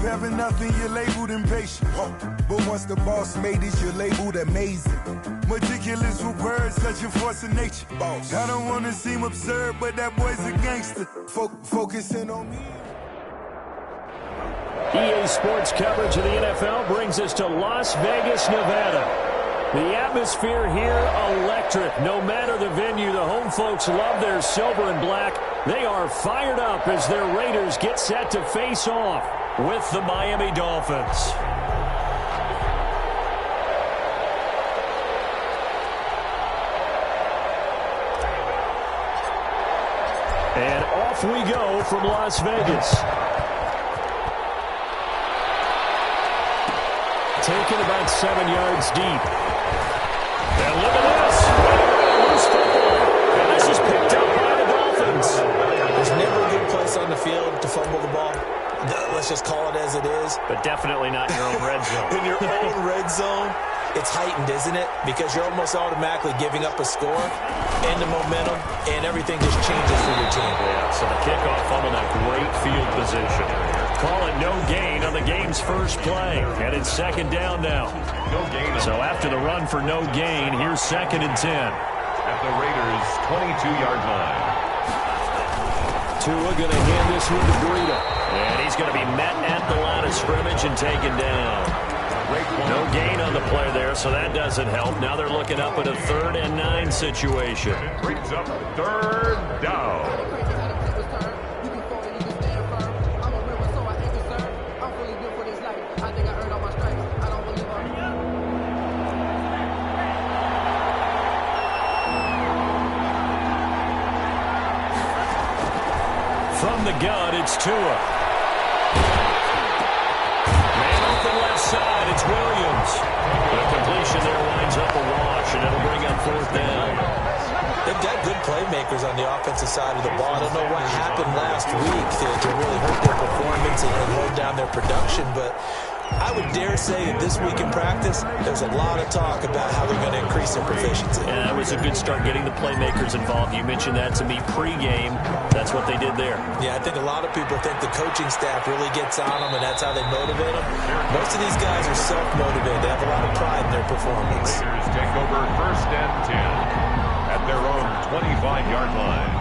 having nothing, you're labeled impatient. But once the boss made it, you're labeled amazing. Meticulous with words, such a force of nature. I don't want to seem absurd, but that boy's a gangster. Focusing on me. EA Sports coverage of the NFL brings us to Las Vegas, Nevada. The atmosphere here, electric. No matter the venue, the home folks love their silver and black. They are fired up as their Raiders get set to face off with the Miami Dolphins. And off we go from Las Vegas. Taken about 7 yards deep. And look at this. Loose football. And this is picked up by the Dolphins. There's never a good place on the field to fumble the ball. Let's just call it as it is. But definitely not in your own red zone. In your own red zone, it's heightened, isn't it? Because you're almost automatically giving up a score and the momentum, and everything just changes for your team. Yeah, so the kickoff on that great field position. Call it no gain on the game's first play. And it's second down now. No gain. So after the run for no gain, here's 2nd and 10. At the Raiders' 22-yard line. Tua going to hand this one to Breida. And he's going to be met at the line of scrimmage and taken down. No gain on the play there, so that doesn't help. Now they're looking up at a 3rd and 9 situation. It brings up 3rd down. From the gun, it's Tua. Man open left side, it's Williams. The completion there winds up a wash, and it'll bring up 4th down. They've got good playmakers on the offensive side of the ball. I don't know what happened last week to really hurt their performance and hold down their production, but I would dare say that this week in practice, there's a lot of talk about how they're going to increase their proficiency. Yeah, that was a good start getting the playmakers involved. You mentioned that to me pregame. That's what they did there. Yeah, I think a lot of people think the coaching staff really gets on them, and that's how they motivate them. Most of these guys are self-motivated. They have a lot of pride in their performance. Raiders take over 1st and 10 at their own 25-yard line.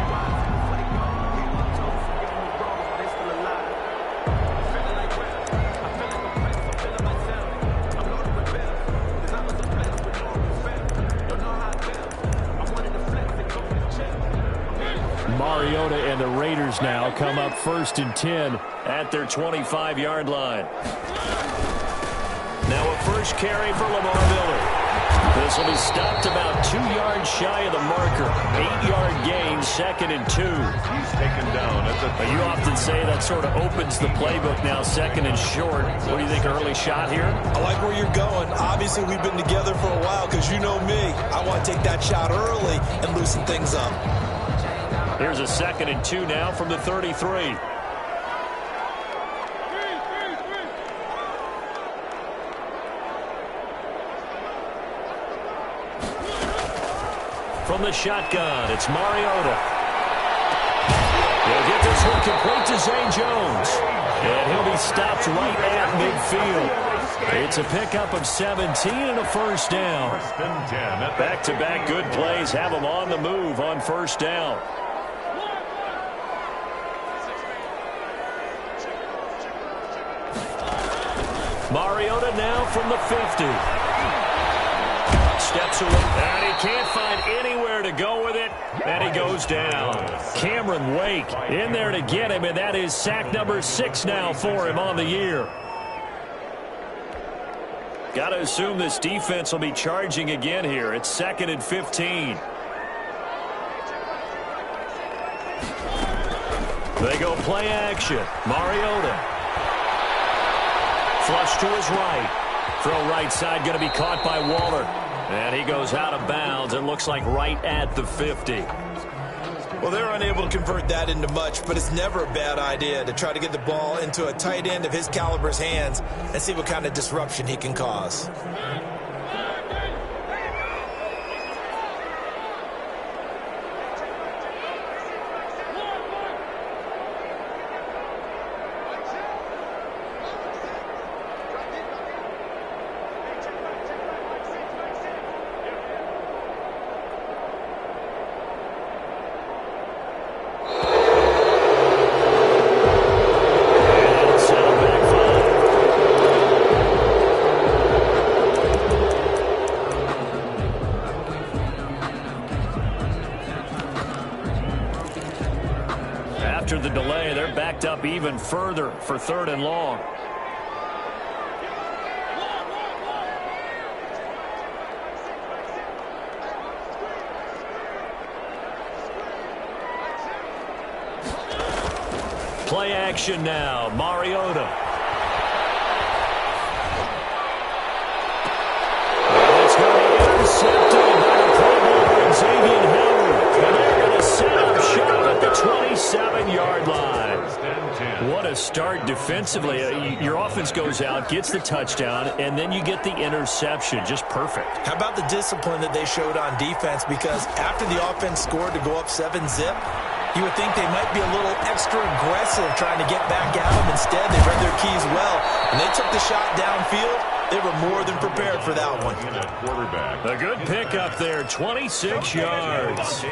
Mariota and the Raiders now come up 1st and 10 at their 25-yard line. Now a first carry for Lamar Miller. This will be stopped about 2 yards shy of the marker. 8-yard gain, 2nd and 2. He's taken down at the... You often say that sort of opens the playbook now, 2nd and short. What do you think, early shot here? I like where you're going. Obviously, we've been together for a while because you know me. I want to take that shot early and loosen things up. Here's a 2nd and 2 now from the 33. From the shotgun, it's Mariota. He'll get this one complete to Zay Jones. And he'll be stopped right at midfield. It's a pickup of 17 and a 1st down. Back-to-back good plays have them on the move on 1st down. Mariota now from the 50. Steps away, and he can't find anywhere to go with it, and he goes down. Cameron Wake in there to get him, and that is sack number 6 now for him on the year. Got to assume this defense will be charging again here. It's 2nd and 15. They go play action. Mariota. Flush to his right. Throw right side going to be caught by Waller. And he goes out of bounds and looks like right at the 50. Well, they're unable to convert that into much, but it's never a bad idea to try to get the ball into a tight end of his caliber's hands and see what kind of disruption he can cause. up even further for 3rd and long. Play action now. Mariota. And it's going to be intercepted by the Pro Bowler Xavier Howard. And they're going to set up shop at the 27-yard line. What a start defensively. Your offense goes out, gets the touchdown, and then you get the interception. Just perfect. How about the discipline that they showed on defense? Because after the offense scored to go up 7-zip, you would think they might be a little extra aggressive trying to get back at them. Instead, they read their keys well. When they took the shot downfield, they were more than prepared for that one. A good pickup there, 26 yards.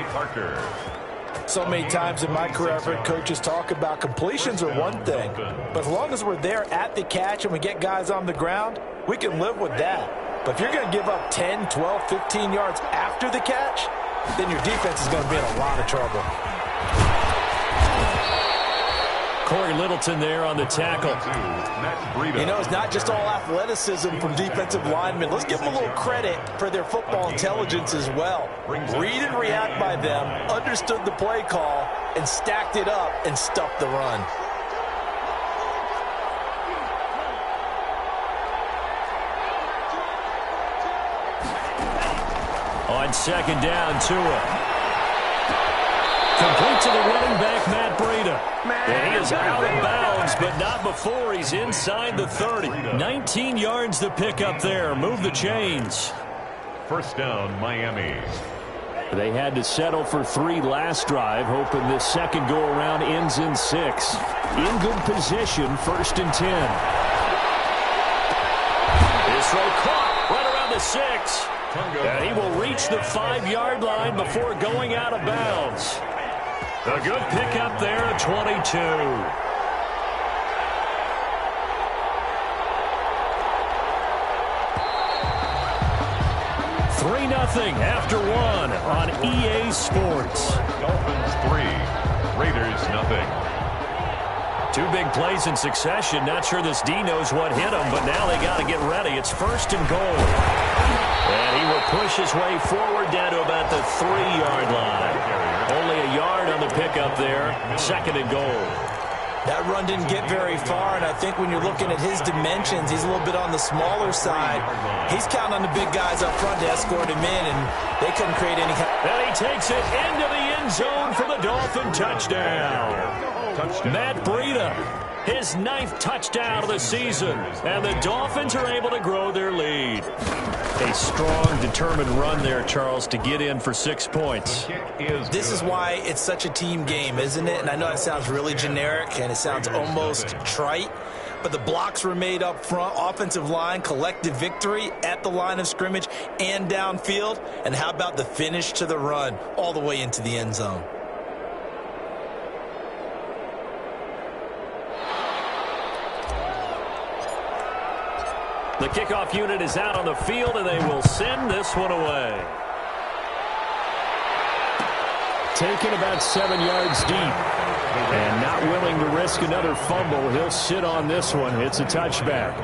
So many times in my career, I've heard coaches talk about completions are one thing. But as long as we're there at the catch and we get guys on the ground, we can live with that. But if you're going to give up 10, 12, 15 yards after the catch, then your defense is going to be in a lot of trouble. Corey Littleton there on the tackle. You know, it's not just all athleticism from defensive linemen. Let's give them a little credit for their football intelligence as well. Read and react by them, understood the play call, and stacked it up and stuffed the run. On 2nd down, Tua. Complete to the running back, Matt Breida. And he is out of bounds, but not before he's inside the 30. 19 yards to pick up there. Move the chains. 1st down, Miami. They had to settle for 3 last drive, hoping this second go-around ends in 6. In good position, 1st and 10. This throw caught right around the 6. And he will reach the 5-yard line before going out of bounds. A good pickup there at 22. 3-0 after 1 on EA Sports. Dolphins 3, Raiders 0. 2 big plays in succession. Not sure this D knows what hit him, but now they got to get ready. It's 1st and goal. And he will push his way forward down to about the 3-yard line. Only a yard on the pickup there. 2nd and goal. That run didn't get very far, and I think when you're looking at his dimensions, he's a little bit on the smaller side. He's counting on the big guys up front to escort him in, and they couldn't create any kind. And he takes it into the end zone for the Dolphin touchdown. Matt Breida, his 9th touchdown of the season, and the Dolphins are able to grow their lead. A strong, determined run there, Charles, to get in for 6 points. This is why it's such a team game, isn't it? And I know it sounds really generic and it sounds almost trite, but the blocks were made up front, offensive line, collective victory at the line of scrimmage and downfield. And how about the finish to the run all the way into the end zone? The kickoff unit is out on the field, and they will send this one away. Taken about 7 yards deep. And not willing to risk another fumble. He'll sit on this one. It's a touchback.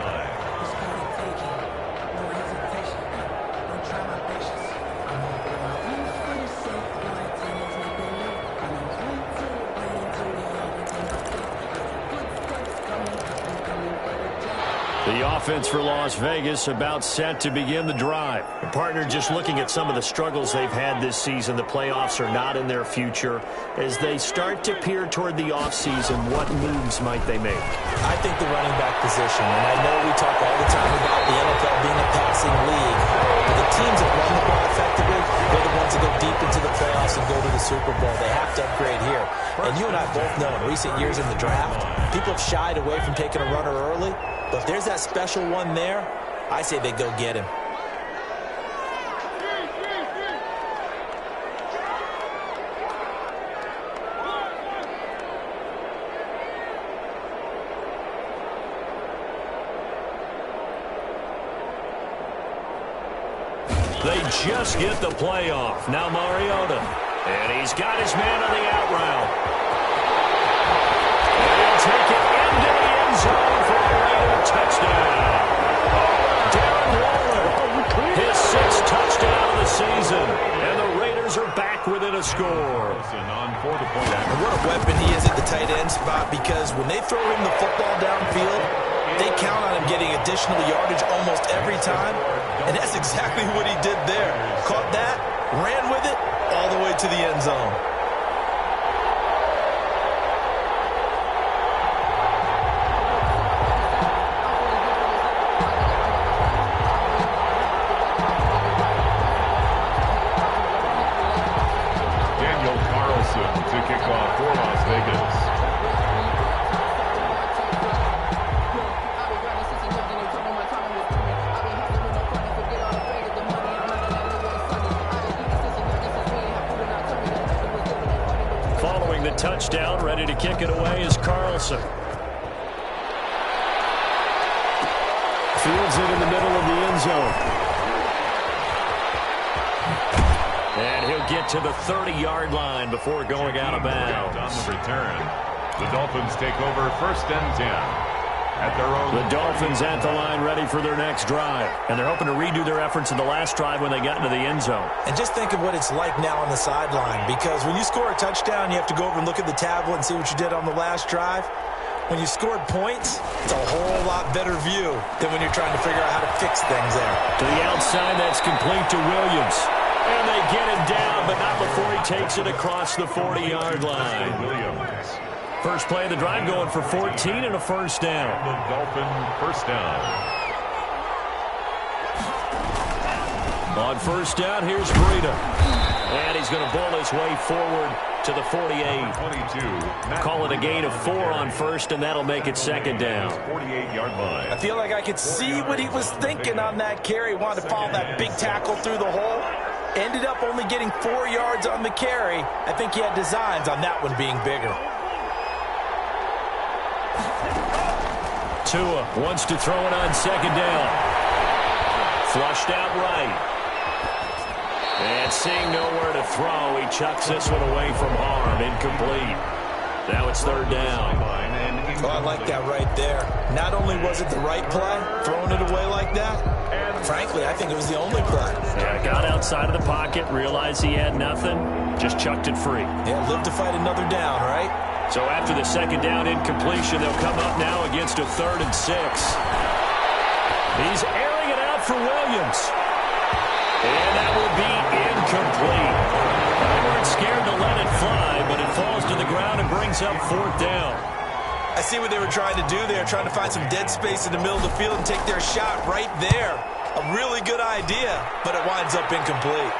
The offense for Las Vegas about set to begin the drive. The partner just looking at some of the struggles they've had this season. The playoffs are not in their future. As they start to peer toward the offseason, what moves might they make? I think the running back position, and I know we talk all the time about the NFL being a passing league, but the teams that run the ball effectively, they're the ones that go deep into the playoffs and go to the Super Bowl. They have to upgrade here. And you and I both know in recent years in the draft, people have shied away from taking a runner early. But if there's that special one there, I say they go get him. They just get the playoff. Now Mariota. And he's got his man on the out route. And he'll take score. And what a weapon he is at the tight end spot, because when they throw him the football downfield, they count on him getting additional yardage almost every time. And that's exactly what he did there. Caught that, ran with it, all the way to the end zone. To kick off for Las Vegas. Following the touchdown, ready to kick it away is Carlson. Fields it in the middle of the end zone. And he'll get to the 30-yard line before going out of bounds. On the return, the Dolphins take over 1st and 10 at their own. The Dolphins at the line, ready for their next drive. And they're hoping to redo their efforts in the last drive when they got into the end zone. And just think of what it's like now on the sideline, because when you score a touchdown, you have to go over and look at the tablet and see what you did on the last drive. When you scored points, it's a whole lot better view than when you're trying to figure out how to fix things there. To the outside, that's complete to Williams. And they get him down, but not before he takes it across the 40-yard line. Williams. First play of the drive going for 14 and a first down. The Dolphin first down. On first down, here's Breida. And he's going to bowl his way forward to the 48. 22. Call it a gain of 4 on first, and that'll make it second down. 48-yard line. I feel like I could see what he was thinking on that carry. Wanted to follow that big tackle through the hole. Ended up only getting 4 yards on the carry. I think he had designs on that one being bigger. Tua wants to throw it on second down. Flushed out right. And seeing nowhere to throw, he chucks this one away from harm. Incomplete. Now it's third down. Oh, I like that right there. Not only was it the right play, throwing it away like that, frankly, I think it was the only play. Yeah, got outside of the pocket, realized he had nothing, just chucked it free. Yeah, live to fight another down, right? So after the second down incompletion, they'll come up now against a 3rd and 6. He's airing it out for Williams. And that will be incomplete. They weren't scared to let it fly, but it falls to the ground and brings up 4th down. I see what they were trying to do there, trying to find some dead space in the middle of the field and take their shot right there. A really good idea, but it winds up incomplete.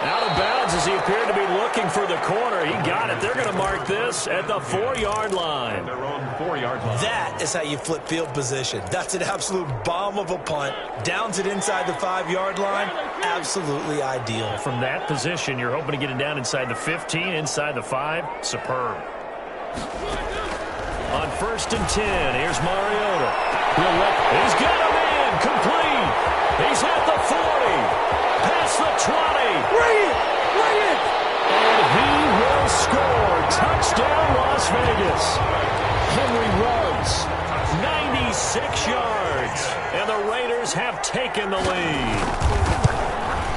Out of bounds as he appeared to be looking for the corner. He got it. They're going to mark this at the 4-yard line. Their own 4-yard line. That is how you flip field position. That's an absolute bomb of a punt. Downs it inside the 5-yard line. Absolutely ideal. From that position, you're hoping to get it down inside the 15, inside the 5. Superb. On 1st and 10, here's Mariota. He's got a man, complete. He's at the 40. Past the 20. Bring it! Bring it! And he will score. Touchdown, Las Vegas. Henry runs 96 yards. And the Raiders have taken the lead.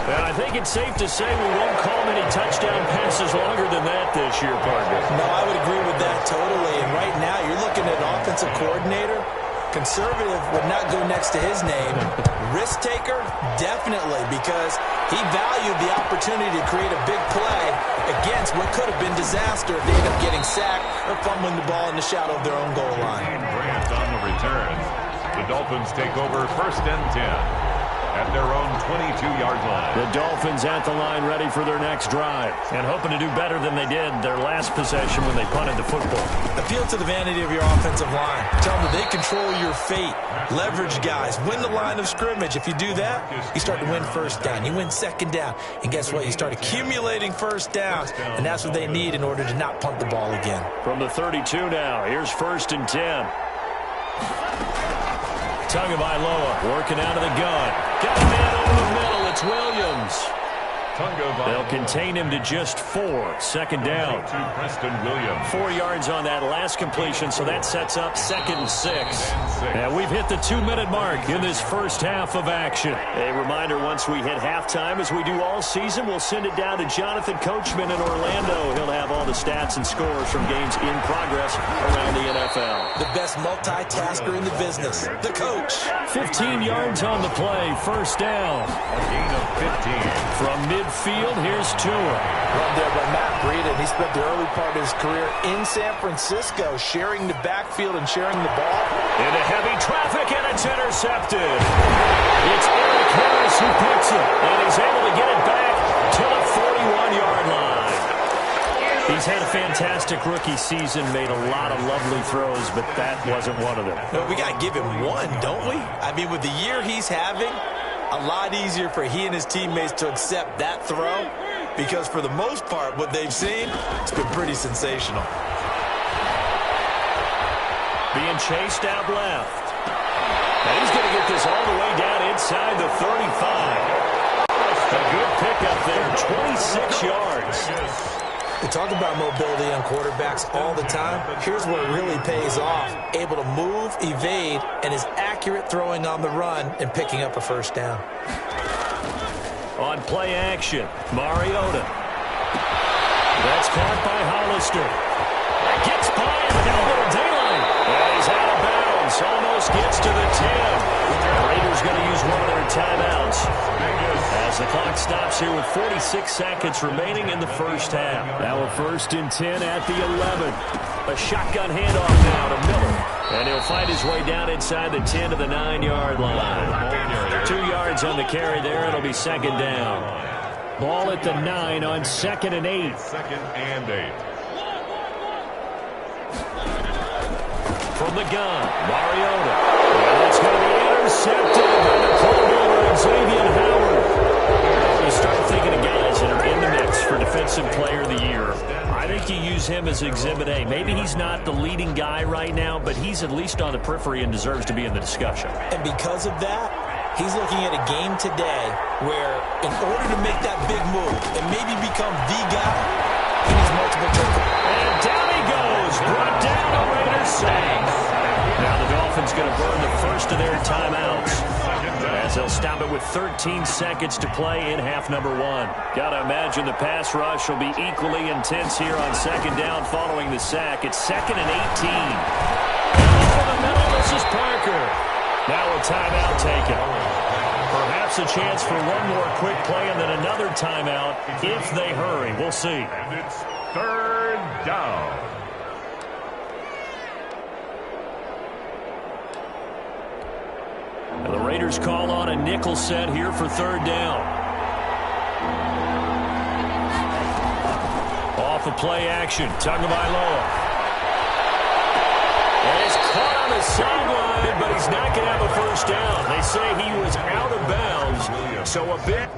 And I think it's safe to say we won't call many touchdown passes longer than that this year, partner. No, I would agree with that totally. And right now, you're looking at an offensive coordinator. Conservative would not go next to his name. Risk taker, definitely, because he valued the opportunity to create a big play against what could have been disaster if they end up getting sacked or fumbling the ball in the shadow of their own goal line. Grant on the return. The Dolphins take over 1st and 10 at their own 22-yard line. The Dolphins at the line ready for their next drive and hoping to do better than they did their last possession when they punted the football. Appeal to the vanity of your offensive line. Tell them that they control your fate. Leverage guys. Win the line of scrimmage. If you do that, you start to win first down. You win second down. And guess what? You start accumulating first downs. And that's what they need in order to not punt the ball again. From the 32 now, here's 1st and 10. Tagovailoa working out of the gun. Got a man over the middle. It's Williams. They'll contain him to just 4. Second down. 4 yards on that last completion, so that sets up 2nd and 6. And we've hit the 2-minute mark in this first half of action. A reminder, once we hit halftime, as we do all season, we'll send it down to Jonathan Coachman in Orlando. He'll have all the stats and scores from games in progress around the NFL. The best multitasker in the business, the coach. 15 yards on the play, first down. A gain of 15. From midfield, here's Tua. Run there by Matt Breida. He spent the early part of his career in San Francisco, sharing the backfield and sharing the ball. Into heavy traffic, and it's intercepted. It's Eric Harris who picks it, and he's able to get it back to the 41-yard line. He's had a fantastic rookie season, made a lot of lovely throws, but that wasn't one of them. No, we got to give him one, don't we? I mean, with the year he's having, a lot easier for he and his teammates to accept that throw, because for the most part, what they've seen, it's been pretty sensational. Being chased out left. And he's going to get this all the way down inside the 35. A good pickup there, 26 yards. We talk about mobility on quarterbacks all the time. Here's where it really pays off. Able to move, evade, and is accurate throwing on the run and picking up a first down. On play action, Mariota. That's caught by Hollister. Gets by him, got a little daylight. And he's out of bounds, almost gets to the 10. The Raiders going to use one of their timeouts as the clock stops here with 46 seconds remaining in the first half. Now a 1st and 10 at the 11. A shotgun handoff now to Miller. And he'll find his way down inside the 10 to the 9-yard line. 2 yards on the carry there. It'll be 2nd down. Ball at the 9 on 2nd and 8. 2nd and 8. From the gun, Mariota. And it's going to be intercepted by the playmaker, Xavier Howard. You start thinking of guys that are in the mix for Defensive Player of the Year. I think you use him as Exhibit A. Maybe he's not the leading guy right now, but he's at least on the periphery and deserves to be in the discussion. And because of that, he's looking at a game today where in order to make that big move and maybe become the guy, he needs multiple tackles. And down he goes. Brought down, the Raiders save. Now the Dolphins going to burn the first of their timeouts as they'll stop it with 13 seconds to play in half number 1. Got to imagine the pass rush will be equally intense here on 2nd down following the sack. It's 2nd and 18. Over the middle, this is Parker. Now a timeout taken. Perhaps a chance for one more quick play and then another timeout if they hurry. We'll see. And it's 3rd down. And the Raiders call on a nickel set here for 3rd down. Off of play action, Tagovailoa. And it's caught on the sideline, but he's not going to have a first down. They say he was out of bounds, so a bit.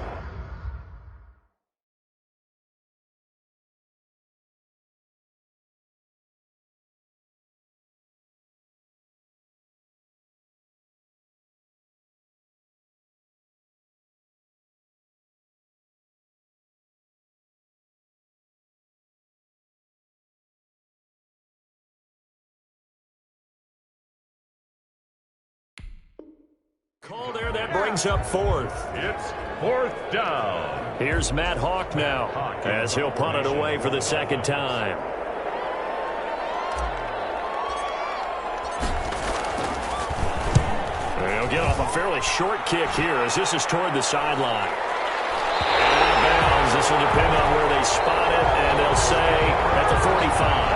Call there, that brings up 4th. It's 4th down. Here's Matt Hawk now as he'll punt it away for the 2nd time. He'll get off a fairly short kick here as this is toward the sideline. And out of bounds. This will depend on where they spot it, and they'll say at the 45.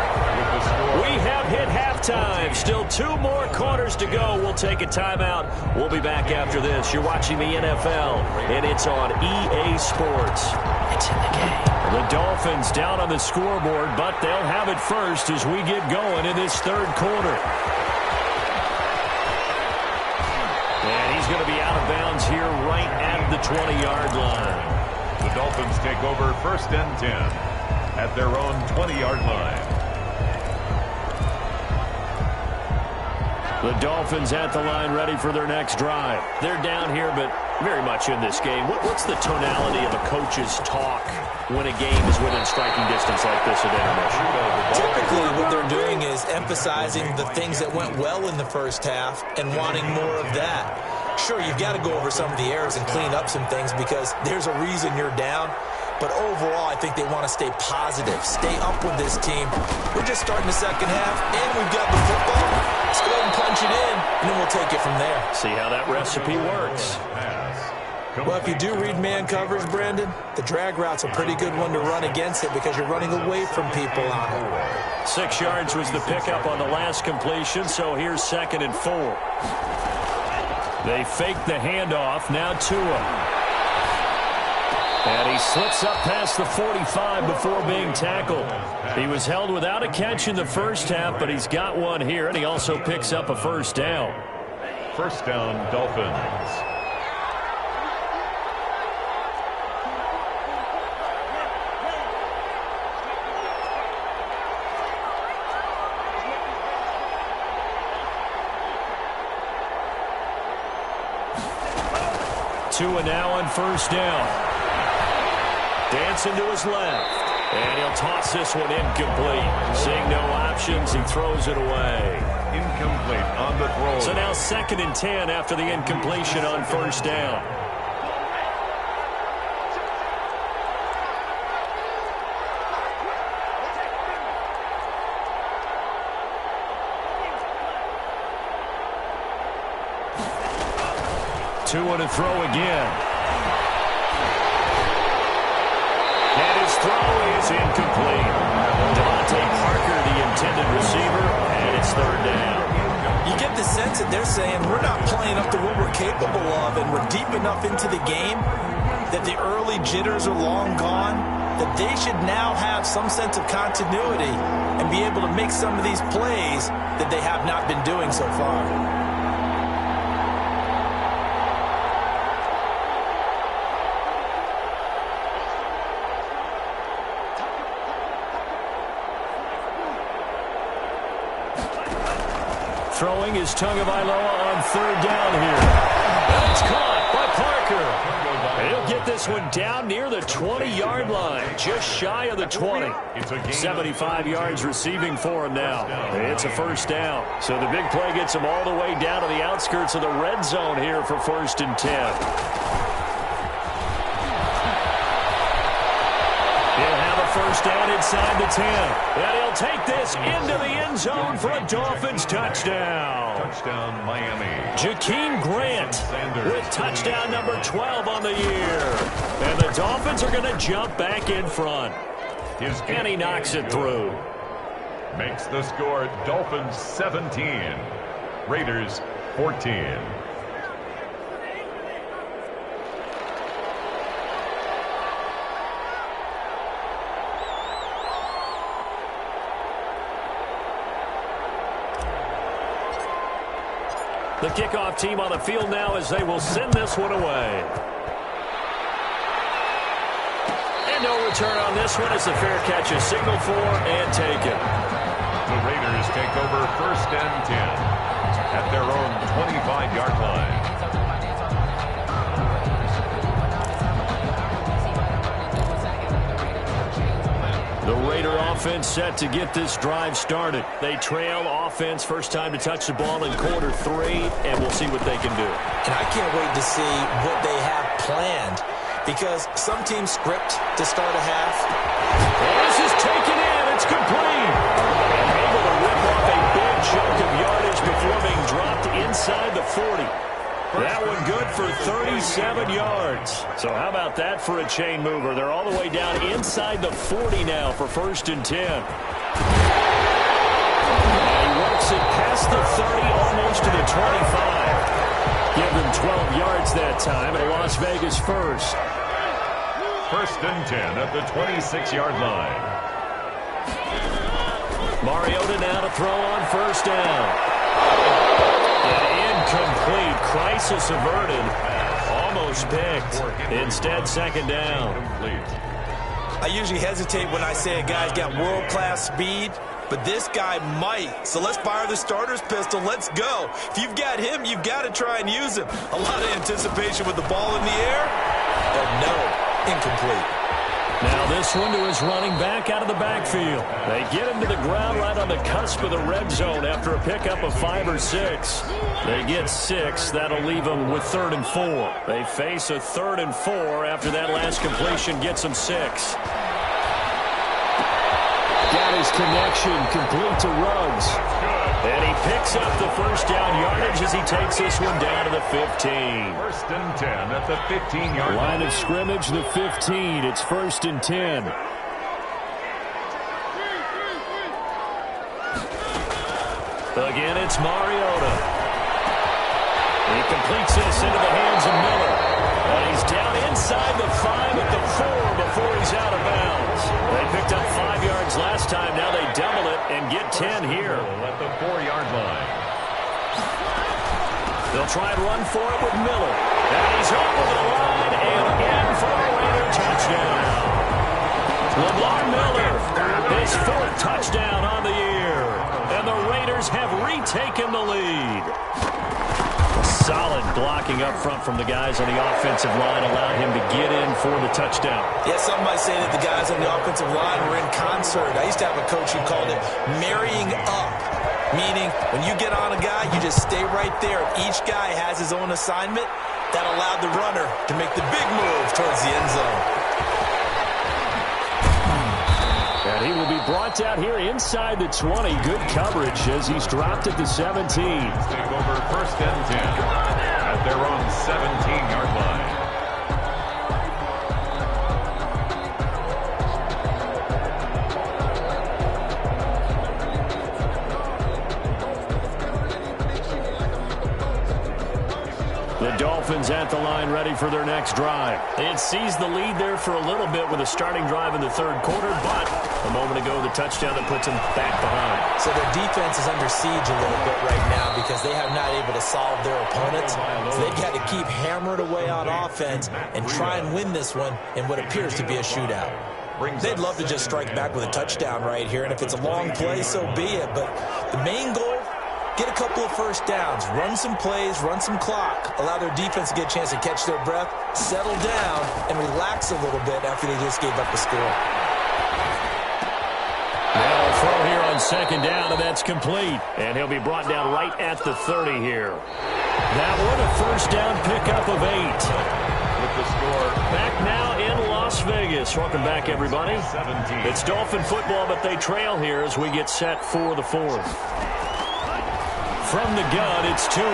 We have hit halftime. Still 2 more quarters to go. We'll take a timeout. We'll be back after this. You're watching the NFL, and it's on EA Sports. It's in the game. The Dolphins down on the scoreboard, but they'll have it first as we get going in this 3rd quarter. And he's going to be out of bounds here right at the 20-yard line. The Dolphins take over 1st and 10 at their own 20-yard line. The Dolphins at the line ready for their next drive. They're down here, but very much in this game. What's the tonality of a coach's talk when a game is within striking distance like this at intermission? Typically, what they're doing is emphasizing the things that went well in the first half and wanting more of that. Sure, you've got to go over some of the errors and clean up some things because there's a reason you're down. But overall, I think they want to stay positive, stay up with this team. We're just starting the second half, and we've got the football. Let's go ahead and punch it in, and then we'll take it from there. See how that recipe works. Well, if you do read man coverage, Brandon, the drag route's a pretty good one to run against it because you're running away from people on it. 6 yards was the pickup on the last completion, so here's 2nd and 4. They fake the handoff, now Tua. And he slips up past the 45 before being tackled. He was held without a catch in the first half, but he's got one here, and he also picks up a first down. First down, Dolphins. Tua now on first down. Dancing to his left. And he'll toss this one incomplete. Seeing no options, he throws it away. Incomplete on the throw. So now 2nd and 10 after the incompletion on first down. Tua to throw again. And his throw is incomplete. Devontae Parker, the intended receiver, and it's 3rd down. You get the sense that they're saying we're not playing up to what we're capable of, and we're deep enough into the game that the early jitters are long gone, that they should now have some sense of continuity and be able to make some of these plays that they have not been doing so far. Throwing is Tagovailoa on 3rd down here. That's caught by Parker. He'll get this one down near the 20-yard line, just shy of the 20. 75 yards receiving for him now. It's a first down. So the big play gets him all the way down to the outskirts of the red zone here for 1st and 10. First down inside the 10. And he'll take this into the end zone for a Dolphins touchdown. Touchdown, Miami. Jakeem Grant with touchdown number 12 on the year. And the Dolphins are going to jump back in front. And he knocks it through. Makes the score Dolphins 17. Raiders 14. The kickoff team on the field now as they will send this one away. And no return on this one as the fair catch is signaled for and taken. The Raiders take over 1st and 10 at their own 25-yard line. The Raider offense set to get this drive started. They trail offense, first time to touch the ball in quarter 3, and we'll see what they can do. And I can't wait to see what they have planned because some teams script to start a half. And this is taken in. It's complete. And able to rip off a big chunk of yardage before being dropped inside the 40. That one good for 37 yards. So how about that for a chain mover? They're all the way down inside the 40 now for 1st and 10. And he works it past the 30, almost to the 25. Give them 12 yards that time, and a Las Vegas first. 1st and 10 at the 26-yard line. Mariota now to throw on 1st down. Incomplete. Crisis averted. Almost picked. Instead, 2nd down. I usually hesitate when I say a guy's got world-class speed but this guy might. So let's fire the starter's pistol. Let's go. If you've got him, you've got to try and use him. A lot of anticipation with the ball in the air. But no, incomplete. Now this one to his running back out of the backfield. They get him to the ground right on the cusp of the red zone after a pickup of 5 or 6. They get 6. That'll leave them with 3rd and 4. They face a 3rd and 4 after that last completion gets them 6. Got his connection complete to Ruggs. And he picks up the first down yardage as he takes this one down to the 15. 1st and 10 at the 15-yard line of scrimmage, the 15. It's 1st and 10. Again, it's Mariota. He completes this into the hands of Miller. And he's down inside the 5 at the 4 before he's out of bounds. They picked up 5 yards last time. Now they double it and get 10 here. At the 4-yard line. They'll try and run for it with Miller. And he's over the line and in for a Raider touchdown. Lamar Miller, his 4th touchdown on the year. And the Raiders have retaken the lead. Solid blocking up front from the guys on the offensive line allowed him to get in for the touchdown. Yeah, some might say that the guys on the offensive line were in concert. I used to have a coach who called it marrying up, meaning when you get on a guy, you just stay right there. Each guy has his own assignment. That allowed the runner to make the big move towards the end zone. And he will be brought down here inside the 20. Good coverage as he's dropped at the 17. Take over 1st and 10 at their own 17-yard line. The Dolphins at the line ready for their next drive. They had seized the lead there for a little bit with a starting drive in the 3rd quarter, but a moment ago the touchdown that puts them back behind. So their defense is under siege a little bit right now because they have not able to solve their opponents. So they've got to keep hammering away on offense and try and win this one in what appears to be a shootout. They'd love to just strike back with a touchdown right here, and if it's a long play, so be it. But the main goal, get a couple of first downs, run some plays, run some clock, allow their defense to get a chance to catch their breath, settle down, and relax a little bit after they just gave up the score. Now a throw here on 2nd down, and that's complete. And he'll be brought down right at the 30 here. That one, a 1st down pickup of 8. With the score. Back now in Las Vegas. Welcome back, everybody. 17. It's Dolphin football, but they trail here as we get set for the 4th. From the gun, it's Tua.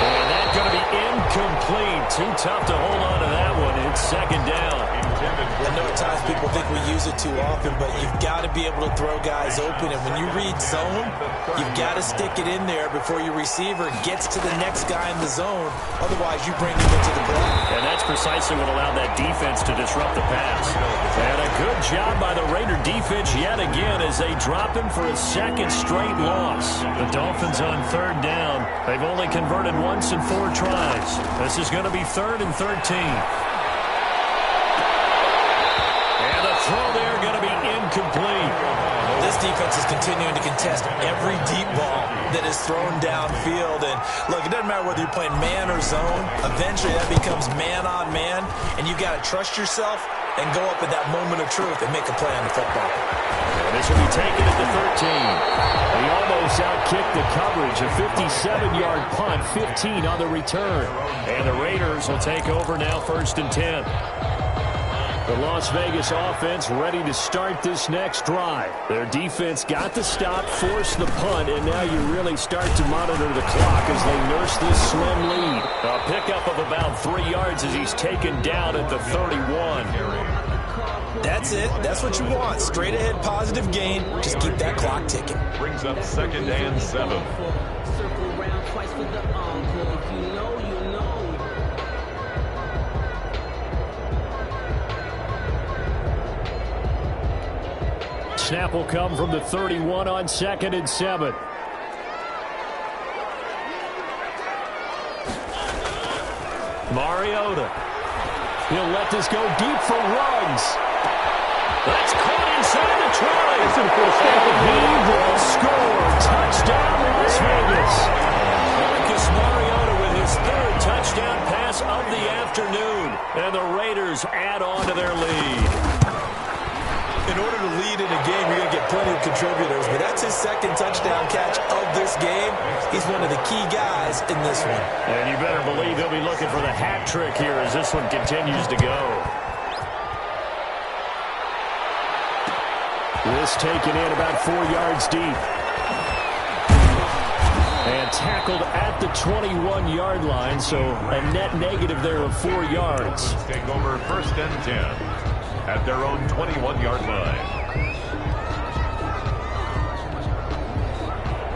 And that's going to be incomplete. Too tough to hold on to that one. It's 2nd down. I know at times people think we use it too often, but you've got to be able to throw guys open. And when you read zone, you've got to stick it in there before your receiver gets to the next guy in the zone. Otherwise, you bring him into the play. And that's precisely what allowed that defense to disrupt the pass. And a good job by the Raider defense yet again as they drop him for a 2nd straight loss. The Dolphins on 3rd down. They've only converted once in 4 tries. This is going to be 3rd and 13. Throw there going to be incomplete. This defense is continuing to contest every deep ball that is thrown downfield. And look, it doesn't matter whether you're playing man or zone. Eventually that becomes man on man, and you got to trust yourself and go up at that moment of truth and make a play on the football. And this will be taken at the 13. He almost outkicked the coverage. A 57-yard punt, 15 on the return. And the Raiders will take over now 1st and 10. The Las Vegas offense ready to start this next drive. Their defense got the stop, forced the punt, and now you really start to monitor the clock as they nurse this slim lead. A pickup of about 3 yards as he's taken down at the 31. That's it. That's what you want. Straight ahead positive gain. Just keep that clock ticking. Brings up 2nd and 7. Circle around twice for the encore. If you know, you know. Snap will come from the 31 on 2nd and 7. Mariota. He'll let this go deep for Ruggs. That's caught inside the 20. He will score. Touchdown, Las Vegas. Marcus Mariota with his third touchdown pass of the afternoon. And the Raiders add on to their lead. In order to lead in a game, you're going to get plenty of contributors, but that's his second touchdown catch of this game. He's one of the key guys in this one. And you better believe he'll be looking for the hat trick here as this one continues to go. This taken in about 4 yards deep. And tackled at the 21-yard line, so a net negative there of 4 yards. Take over 1st and 10 at their own 21-yard line.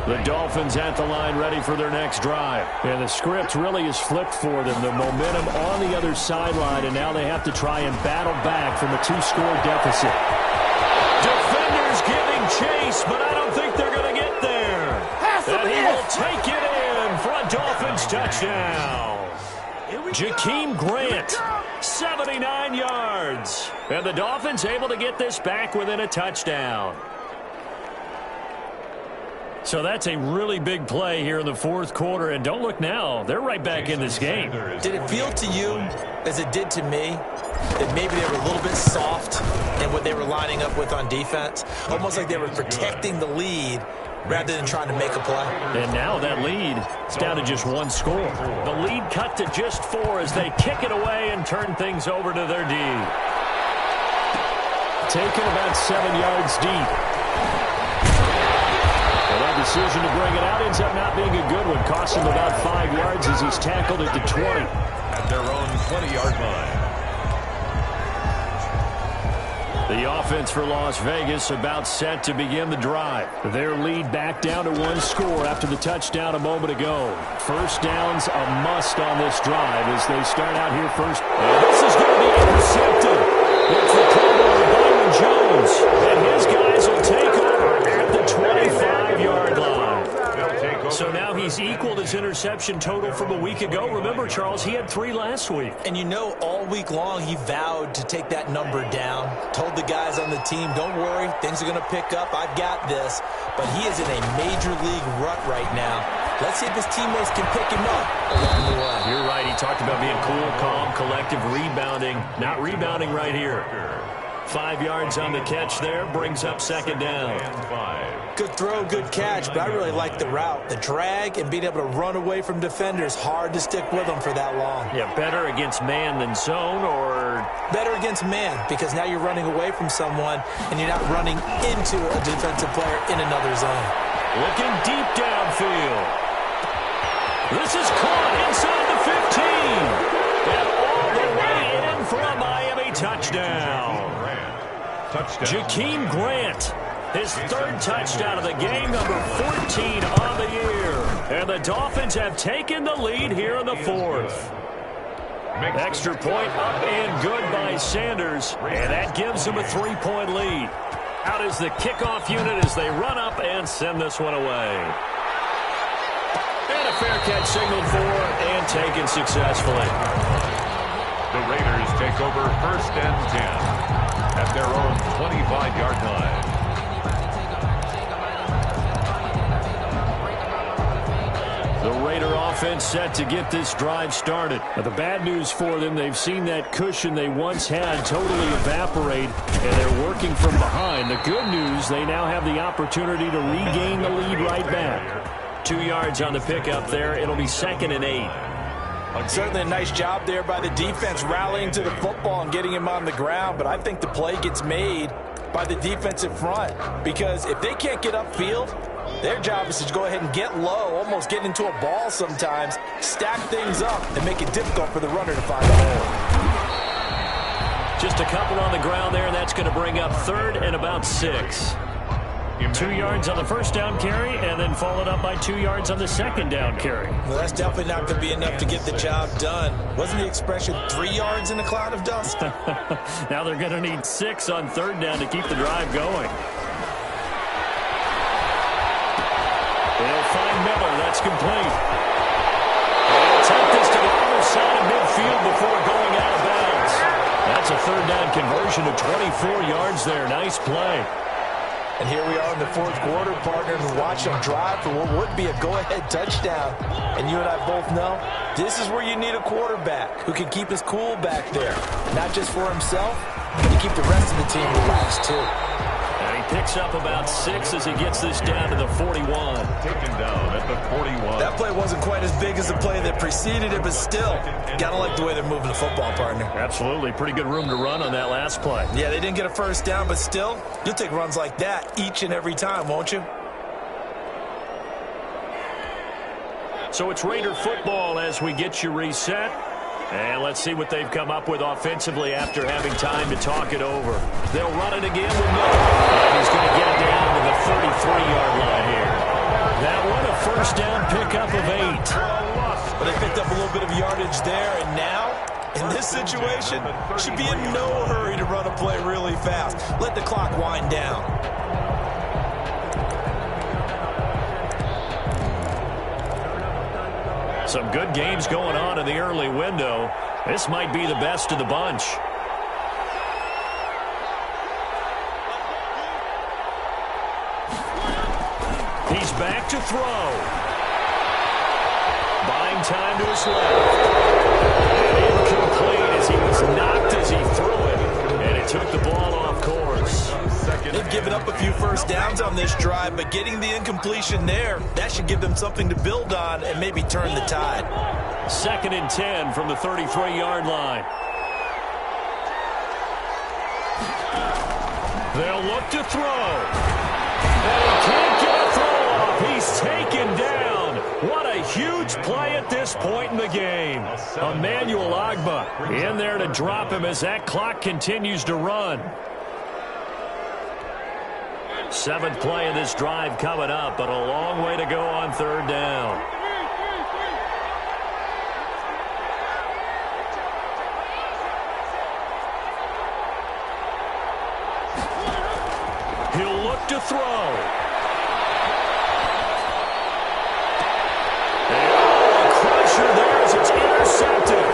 The Dolphins at the line ready for their next drive. And the script really is flipped for them. The momentum on the other sideline, and now they have to try and battle back from a 2-score deficit. Defenders giving chase, but I don't think they're going to get there. And he will take it in for a Dolphins touchdown. Jakeem Grant, 79 yards. And the Dolphins able to get this back within a touchdown. So that's a really big play here in the fourth quarter. And don't look now, they're right back in this game. Did it feel to you, as it did to me, that maybe they were a little bit soft in what they were lining up with on defense? Almost like they were protecting the lead rather than trying to make a play. And now that lead is down to just 1 score. The lead cut to just 4 as they kick it away and turn things over to their D. Taken about 7 yards deep. And that decision to bring it out ends up not being a good one. Cost him about 5 yards as he's tackled at the 20. At their own 20-yard line. The offense for Las Vegas about set to begin the drive. Their lead back down to 1 score after the touchdown a moment ago. First down's a must on this drive as they start out here first. And this is going to be intercepted. It's the corner, Byron Jones. And his guys will take over at the 25-yard line. So now he's equaled his interception total from a week ago. Remember, Charles, he had 3 last week. And you know, all week long he vowed to take that number down. Told the guys on the team, don't worry, things are going to pick up. I've got this. But he is in a major league rut right now. Let's see if his teammates can pick him up along the way. You're right. He talked about being cool, calm, collective, rebounding. Not rebounding right here. 5 yards on the catch there. Brings up second down. Good throw, good catch, but I really like the route. The drag and being able to run away from defenders. Hard to stick with them for that long. Yeah, better against man than zone, or? Better against man, because now you're running away from someone and you're not running into a defensive player in another zone. Looking deep downfield. This is caught inside the 15. And all the way in for a Miami touchdown. Jakeem Grant, his 3rd touchdown of the game, number 14 on the year. And the Dolphins have taken the lead here in the 4th. Extra point up and good by Sanders, and that gives them a 3-point lead. Out is the kickoff unit as they run up and send this one away. And a fair catch signaled for and taken successfully. The Raiders take over 1st and 10 at their own 25-yard line. The Raider offense set to get this drive started. Now, the bad news for them, they've seen that cushion they once had totally evaporate, and they're working from behind. The good news, they now have the opportunity to regain the lead right back. 2 yards on the pickup there. It'll be 2nd and 8. Certainly a nice job there by the defense rallying to the football and getting him on the ground, but I think the play gets made by the defensive front because if they can't get upfield, their job is to go ahead and get low, almost get into a ball sometimes, stack things up, and make it difficult for the runner to find a hole. Just a couple on the ground there, and that's going to bring up 3rd and about 6. 2 yards on the first down carry, and then followed up by 2 yards on the second down carry. Well, that's definitely not going to be enough to get the job done. Wasn't the expression 3 yards in a cloud of dust? Now they're going to need 6 on 3rd down to keep the drive going. They'll find Miller. That's complete. They'll take this to the other side of midfield before going out of bounds. That's a third down conversion to 24 yards there. Nice play. And here we are in the fourth quarter, partner, and watch them drive for what would be a go-ahead touchdown. And you and I both know this is where you need a quarterback who can keep his cool back there. Not just for himself, but to keep the rest of the team relaxed too. And he picks up about 6 as he gets this down to the 41. Taken down at the 41. That play wasn't quite as big as the play that preceded it, but still, gotta like the way they're moving the football, partner. Absolutely. Pretty good room to run on that last play. Yeah, they didn't get a first down, but still, you'll take runs like that each and every time, won't you? So it's Raider football as we get you reset. And let's see what they've come up with offensively after having time to talk it over. They'll run it again with Miller. And he's going to get it down to the 33-yard line here. That one, a first down pickup of 8. But they picked up a little bit of yardage there, and now, in this situation, should be in no hurry to run a play really fast. Let the clock wind down. Some good games going on in the early window. This might be the best of the bunch. He's back to throw. Buying time to his left. And incomplete as he was knocked as he threw it. And it took the ball off course. They've given up a few first downs on this drive, but getting the incompletion there, that should give them something to build on and maybe turn the tide. 2nd and 10 from the 33-yard line. They'll look to throw. And he can't get a throw off. He's taken down. What a huge play at this point in the game. Emmanuel Ogbah in there to drop him as that clock continues to run. 7th play of this drive coming up, but a long way to go on third down. He'll look to throw. And a crusher there as it's intercepted.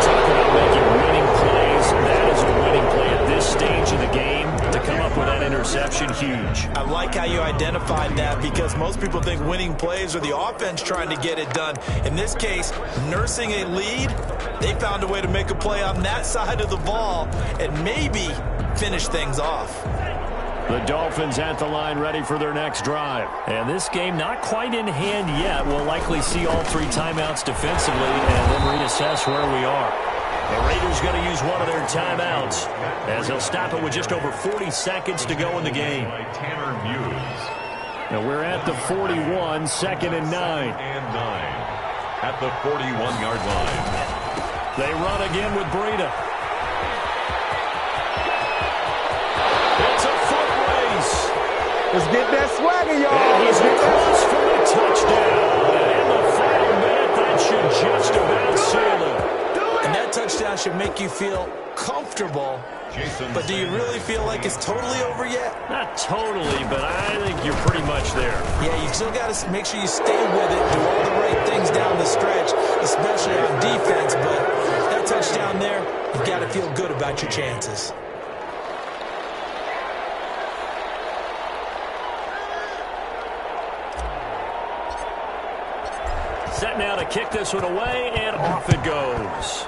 Talk about making winning plays. That is a winning play at this stage of the game. To come up with that interception, huge. I like how you identified that because most people think winning plays are the offense trying to get it done. In this case, nursing a lead, they found a way to make a play on that side of the ball and maybe finish things off. The Dolphins at the line ready for their next drive. And this game not quite in hand yet. We'll likely see all 3 timeouts defensively and then reassess where we are. The Raiders going to use one of their timeouts as they'll stop it with just over 40 seconds to go in the game. Tanner Muse. Now we're at the 41, 2nd and 9. At the 41-yard line. They run again with Breida. It's a foot race. Let's get that swagger, y'all. And he's across for a touchdown. And in the final minute, that should just about seal it. And that touchdown should make you feel comfortable. But do you really feel like it's totally over yet? Not totally, but I think you're pretty much there. Yeah, you still got to make sure you stay with it, do all the right things down the stretch, especially on defense. But that touchdown there, you've got to feel good about your chances. Set now to kick this one away, and off it goes.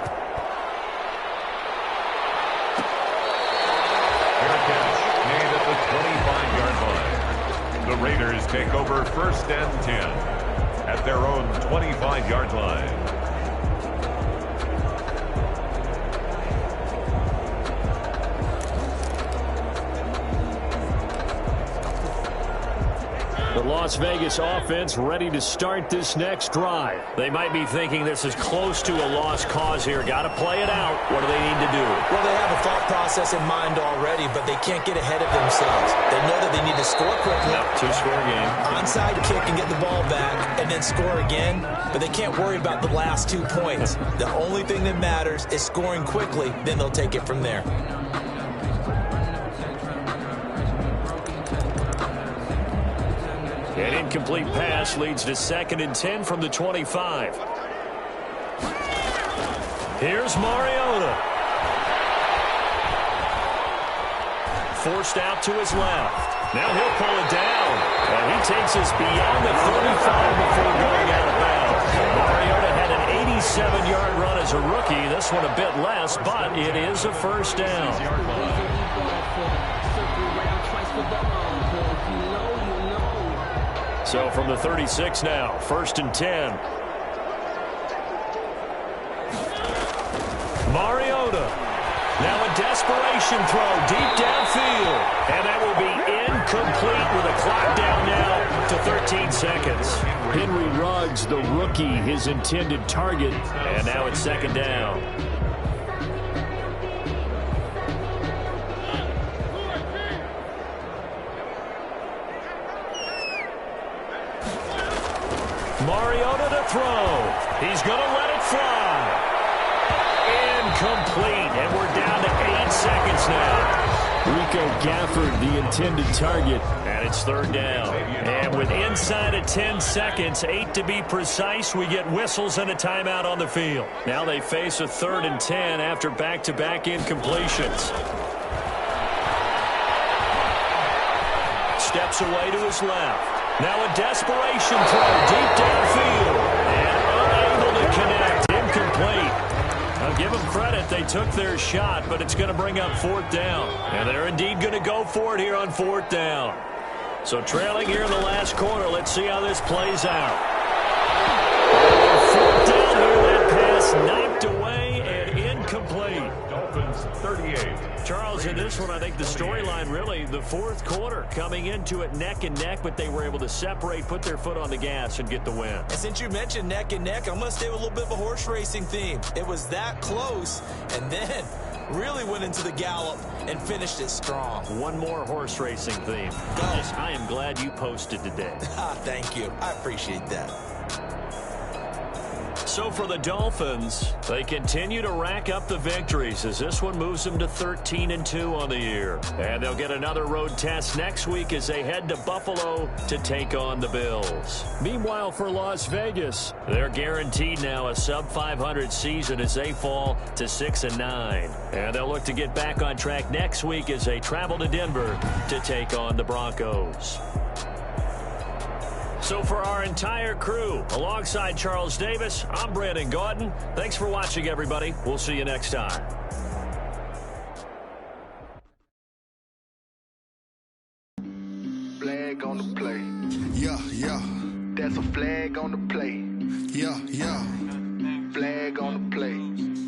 Made at the 25-yard line. The Raiders take over 1st and 10 at their own 25-yard line. The Las Vegas offense ready to start this next drive. They might be thinking this is close to a lost cause here. Got to play it out. What do they need to do? Well, they have a thought process in mind already, but they can't get ahead of themselves. They know that they need to score quickly. Yep, 2-score game. Onside kick and get the ball back and then score again, but they can't worry about the last 2 points. The only thing that matters is scoring quickly, then they'll take it from there. An incomplete pass leads to 2nd and 10 from the 25. Here's Mariota. Forced out to his left. Now he'll pull it down. And he takes us beyond the 35 before going out of bounds. Mariota had an 87-yard run as a rookie. This one a bit less, but it is a first down. So from the 36 now, 1st and 10. Mariota. Now a desperation throw deep downfield. And that will be incomplete with a clock down now to 13 seconds. Henry Ruggs, the rookie, his intended target. And now it's 2nd down. Mariota to throw. He's going to let it fly. Incomplete, and we're down to 8 seconds now. Rico Gafford, the intended target, and it's 3rd down. And with inside of 10 seconds, 8 to be precise, we get whistles and a timeout on the field. Now they face a 3rd and 10 after back-to-back incompletions. Steps away to his left. Now a desperation throw deep downfield, and unable to connect, incomplete. I'll give them credit. They took their shot, but it's going to bring up 4th down. And they're indeed going to go for it here on 4th down. So trailing here in the last quarter, let's see how this plays out. 4th down here, that pass knocked away and incomplete. Dolphins 38. Charles, in this one, I think the storyline really, the 4th quarter, coming into it neck and neck, but they were able to separate, put their foot on the gas, and get the win. And since you mentioned neck and neck, I'm going to stay with a little bit of a horse racing theme. It was that close, and then really went into the gallop and finished it strong. One more horse racing theme. Guys, I am glad you posted today. Thank you. I appreciate that. So for the Dolphins, they continue to rack up the victories as this one moves them to 13-2 on the year. And they'll get another road test next week as they head to Buffalo to take on the Bills. Meanwhile, for Las Vegas, they're guaranteed now a sub-500 season as they fall to 6-9. And they'll look to get back on track next week as they travel to Denver to take on the Broncos. So for our entire crew, alongside Charles Davis, I'm Brandon Gautin. Thanks for watching, everybody. We'll see you next time. Flag on the play. Yeah, yeah. That's a flag on the play. Yeah, yeah. Flag on the play.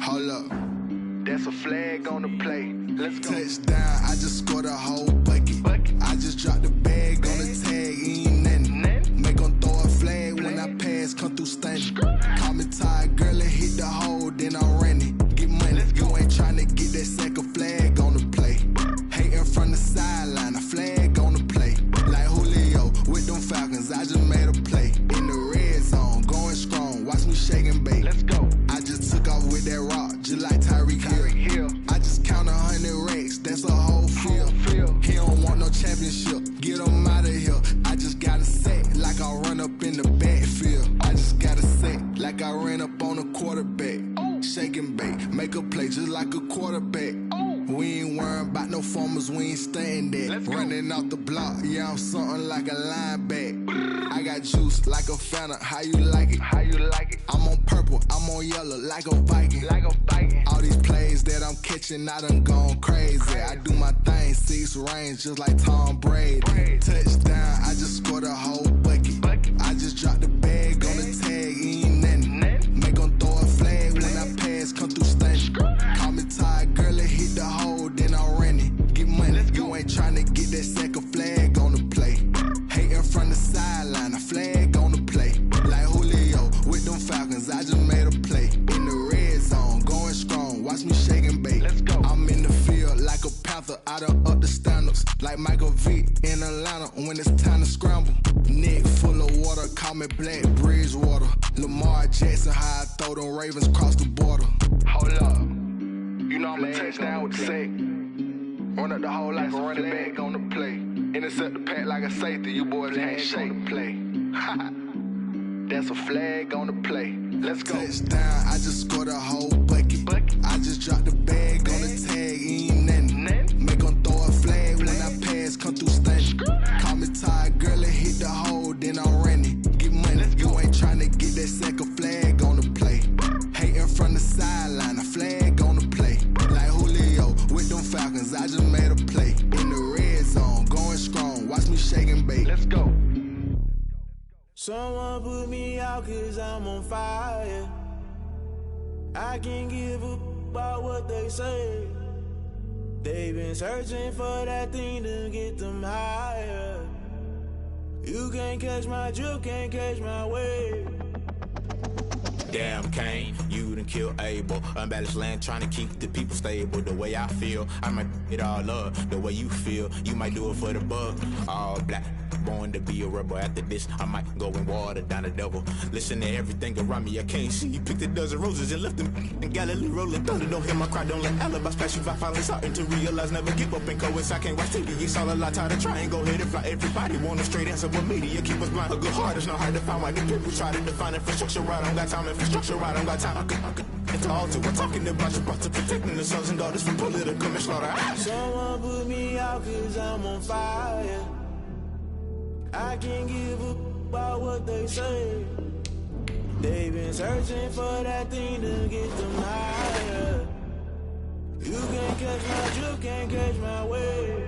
Hold up. That's a flag on the play. Let's go. Touchdown, I just scored a whole bucket. I just dropped the bag on the tag, ain't nothing. Make them throw a flag when I pass, come through stunning. Call me tired, girl, and hit the hole, then I ran it. Get money, you ain't tryna get that second flag on the play. Hating from the sideline, a flag on the play. Like Julio with them Falcons, I just made a play. In the red zone, going strong, watch me shake and bake. Let's go. I just took off with that rock, just like Tyreek Hill. I just count 100 racks, that's a whole field. He don't want no championship, get him out of here. I just got a set, like I run up in the backfield. I just got a set, like I ran up on a quarterback. Shake and bake, make a play just like a quarterback. We ain't worrying about no formers, we ain't staying there. Running off the block, yeah, I'm something like a linebacker. I got juice like a Fanta, how you like it? How you like it? I'm on purple, I'm on yellow, like a Viking. Like a Viking. All these plays that I'm catching, I done gone crazy. I do my thing, 6 range, just like Tom Brady. Touchdown, I just scored a whole bucket. I just dropped the bag on the tag, ain't nothing. Make them throw a flag when I pass, come through stunning. Call me tired, girl, and hit the hole, then I ran it. Get money, you ain't tryna get that second flag on the play. Hating from the sideline, a flag on the play. Like Julio with them Falcons, I just made a play. In the red zone, going strong, watch me shake and bake. Let's go. I'm in the field like a Panther, I done up the standards. Like Michael Vick in Atlanta when it's time to scramble. Neck full of water, call me Black Bridgewater. Lamar Jackson, how I throw them Ravens cross the border. Hold up. You know I'm a touchdown with the sack. Run up the whole like a running back on the play. Intercept the pack like a safety. You boys ain't shake the play. That's a flag on the play. Let's go. Touchdown, I just scored a whole bucket. bucket. I just dropped the bag on the tag, ain't nothing. Make 'em throw a flag when I pass, come through stunning. Call me tired, girl, and hit the hole, then I'm running. Get money, you ain't tryna get that second flag on the play. Hating from the sideline, a flag on the play. Like Julio with them Falcons, I just made a play. In the red zone, going strong, watch me shake and bake. Let's go. Someone put me out 'cause I'm on fire. I can't give up about what they say. They've been searching for that thing to get them higher. You can't catch my drift, can't catch my wave. Damn Kane, you done killed Abel. Unbalanced land, trying to keep the people stable. The way I feel, I might it all up. The way you feel, you might do it for the bug. All black, born to be a rebel. After this, I might go and water down the devil. Listen to everything around me, I can't see. You picked a dozen roses and left them in Galilee rolling thunder. Don't hear my cry, don't let alibis pass you by. Finally starting to realize, never give up and coincide. Can't watch TV, it's all a lot. Tired of trying, go ahead and fly. Everybody want a straight answer, but media keep us blind. A good heart is not hard to find. Why the people try to define infrastructure right? I don't got time, infrastructure right, I don't got time. I could it's all to we're talking about you, about to protecting the sons and daughters from political manslaughter. Someone put me out 'cause I'm on fire. I can't give up about what they say. They've been searching for that thing to get them higher. You can't catch my drift, can't catch my wave.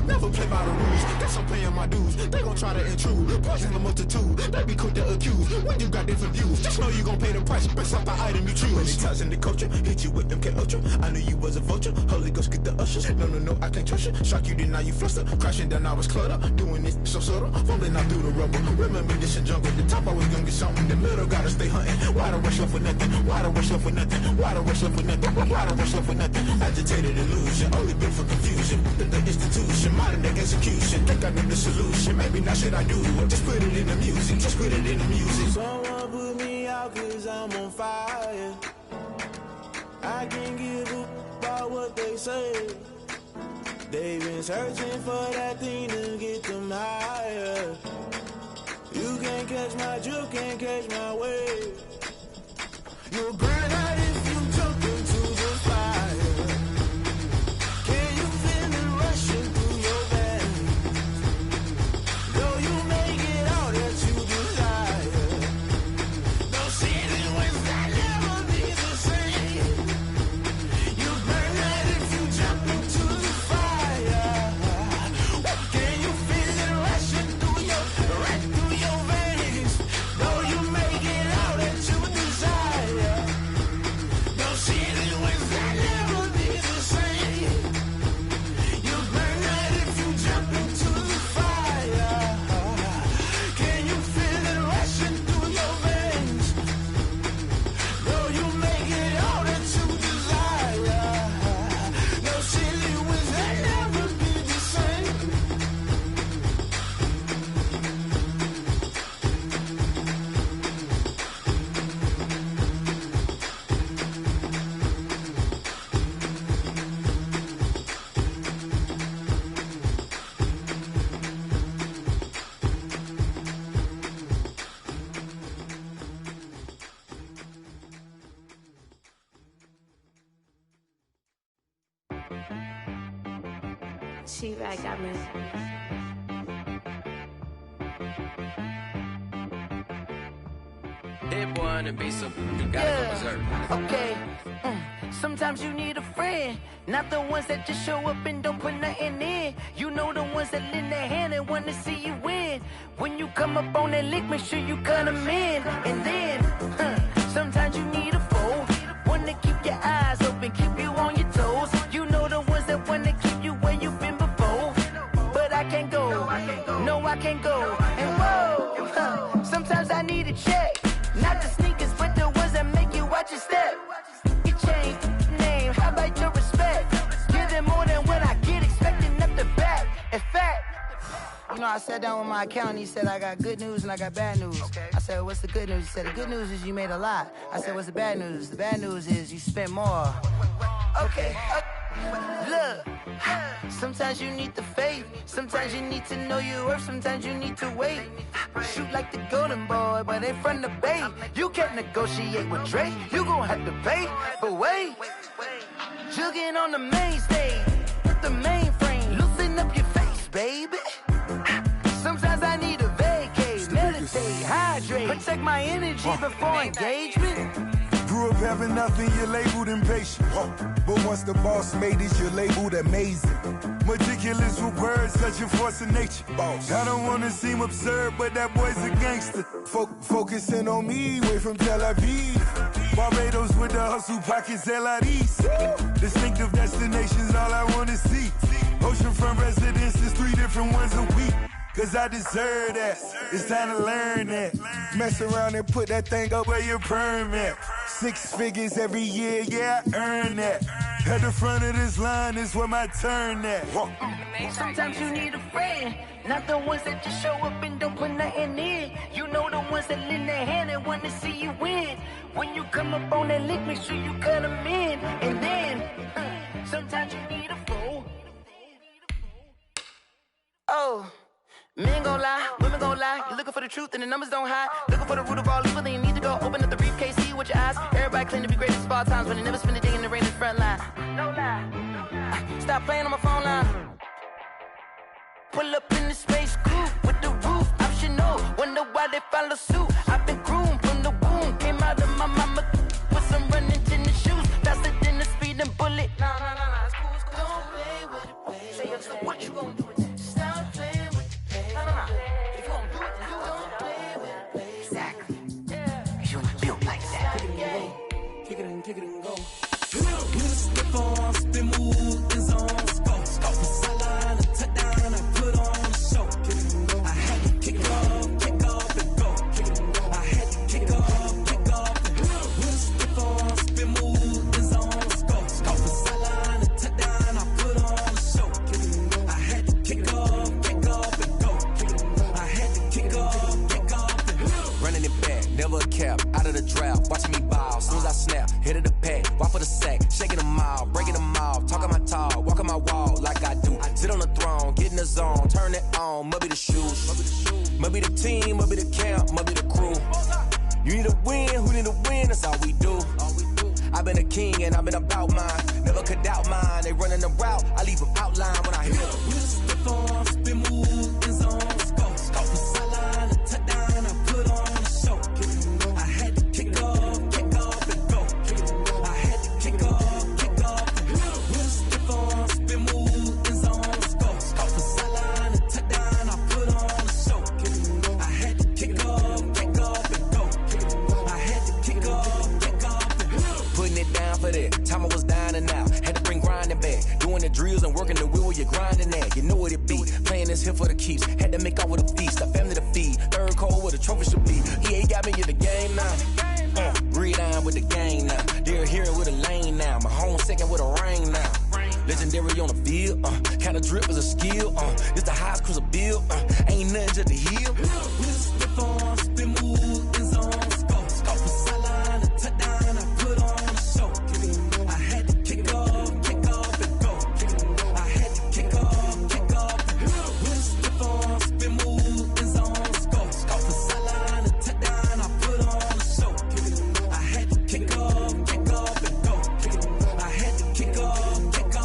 Never play by the rules, guess I'm paying my dues. They gon' try to intrude, poison the multitude. They be quick to accuse, when you got different views. Just know you gon' pay the price, based off the item you choose. Many ties in the culture, hit you with MK Ultra. I knew you was a vulture, Holy Ghost get the ushers. No, I can't trust you. Shock you, then now you fluster. Crashing down, I was cluttered. Doing this so subtle, fumbling out through the rubble. Remember this in jungle, the top always gonna get something. The middle gotta stay hunting. Why the rush left for nothing? Why the rush left for nothing? Why the rush left for nothing? Why the rush left for nothing? Agitated illusion, only built for confusion. The institution, modern day execution. Think I know the solution. Maybe not should I do it? Just put it in the music. Just put it in the music. Someone put me out 'cause I'm on fire. I can't give up about what they say. They've been searching for that thing to get them higher. You can't catch my drift, can't catch my wave. You'll burn out if you jump into the fire. Can you feel it rushing through your veins? Though you may get all that you desire, no ceiling wins that never be the same. You burn out if you jump into the fire. Can you feel it rushing through your veins? Though you may get all that you desire, no ceiling wins that never be the same. You burn out if you jump into the fire. Can you feel it rushing through your veins? Though you may get all that you desire, no ceiling wins that never be the same. She-Rag got me. Hit boy on the beat, so you gotta go berserk. Okay. Sometimes you need a friend, not the ones that just show up and don't put nothing in. You know the ones that lend their hand and want to see you win. When you come up on that lick, make sure you cut them in. And then, sometimes you need a foe, one to keep your eyes open, keep you on your toes. You know the ones that want to keep you where you've been before. But I can't go, no I can't go. And whoa, sometimes I need a check. Not the sneakers, but the ones that make you watch your step. You change name, how about your respect? Give them more than what I get, expecting up the back. In fact, you know, I sat down with my accountant, he said I got good news and I got bad news. I said, what's the good news? He said, the good news is you made a lot. I said, what's the bad news? The bad news is you spent more. Okay, look, Sometimes you need the faith. Sometimes you need to know your worth. Sometimes you need to wait. Shoot like the golden boy, but in front of Bay. You can't negotiate with Drake. You gon' have to pay. But wait, jugging on the main stage with the mainframe. Loosen up your face, baby. Sometimes I need a vacate, meditate, hydrate, protect my energy before engagement. Grew up having nothing, you're labeled impatient. But once the boss made it, you're labeled amazing. Meticulous with words, such a force of nature. I don't wanna seem absurd, but that boy's a gangster. Focusing on me, way from Tel Aviv. Barbados with the hustle pockets, LIDs. Distinctive destinations, all I wanna see. Oceanfront residences, 3 different ones a week. Cause I deserve that, it's time to learn that. Mess around and put that thing up where your permit. 6 figures every year, yeah, I earn that. At the front of this line is where my turn at. Sometimes you need a friend, not the ones that just show up and don't put nothing in. You know the ones that lend their hand and wanna see you win. When you come up on that lick, make sure you cut them in. And then, sometimes you need a fool. Oh. Men gon' lie, women gon' lie. You're looking for the truth and the numbers don't hide. Looking for the root of all evil, then you need to go open up the briefcase, see with your eyes. Everybody claim to be greatest of all times, but they never spend a day in the rain in the front line. No lie, stop playing on my phone line. Pull up in the space coupe with the roof optional. Wonder why they follow suit. I've been groomed from the womb, came out of my mama with some running tennis shoes, faster than the speeding bullet. No, it's cool, it's cool. Don't play with it, baby. Say so what you gon' do? Stop playing. If you gon' do it, then you don't play with it, baby. Exactly. Cause you built like that. Kick it and go. With a slip on, spin move, and zone, scope. Sideline, a touchdown, I put on a show. I had to kick off and go. I had to kick off and go. With a slip on, spin move, and zone, scope. Sideline, a touchdown, I put on a show. I had to kick off and go. Running it back, never a cap, out of the draft, watching me ball, soon as I snap, hit of the pack, walk for the sack, shaking them all, breaking them off, talking my talk, walking my wall like I do, sit on the throne, get in the zone, turn it on, must be the shoes, must be the team, must be the camp, must be the crew, you need a win, who need a win, that's all we do, I've been a king and I've been about mine, never could doubt mine, they running the route, I leave them outline when I hit them. With a slip on, spin move, and zone, scope, sideline, a touchdown, I put on a show. I had to kick off and go. I had to kick off and go. With a slip on, spin move, and zone, scope, sideline, a touchdown, I put on a show. I had to kick off and go. I had to kick off and go. Putting it down for that, time I was down and out, had to bring grinding back, doing the drills and working the wheel where you're grinding at, you know what it be, playing this here for the keeps, had to make out with a feast, a family to feed, third cold where the trophy should be, EA got me in the game now, read on with the game now, they're here with a lane now, my home second with a ring now, legendary on the field, kind of drip is a skill, it's the highest cruiser bill, ain't nothing just the heel. With a slip on, spin move, and zone, scope, sideline, a touchdown, I put on a show. I had to kick off and go. I had to kick off and go. With a slip on, spin move, and zone, scope, sideline, a touchdown, I put on a show. I had to kick off and go. I had to kick off and go.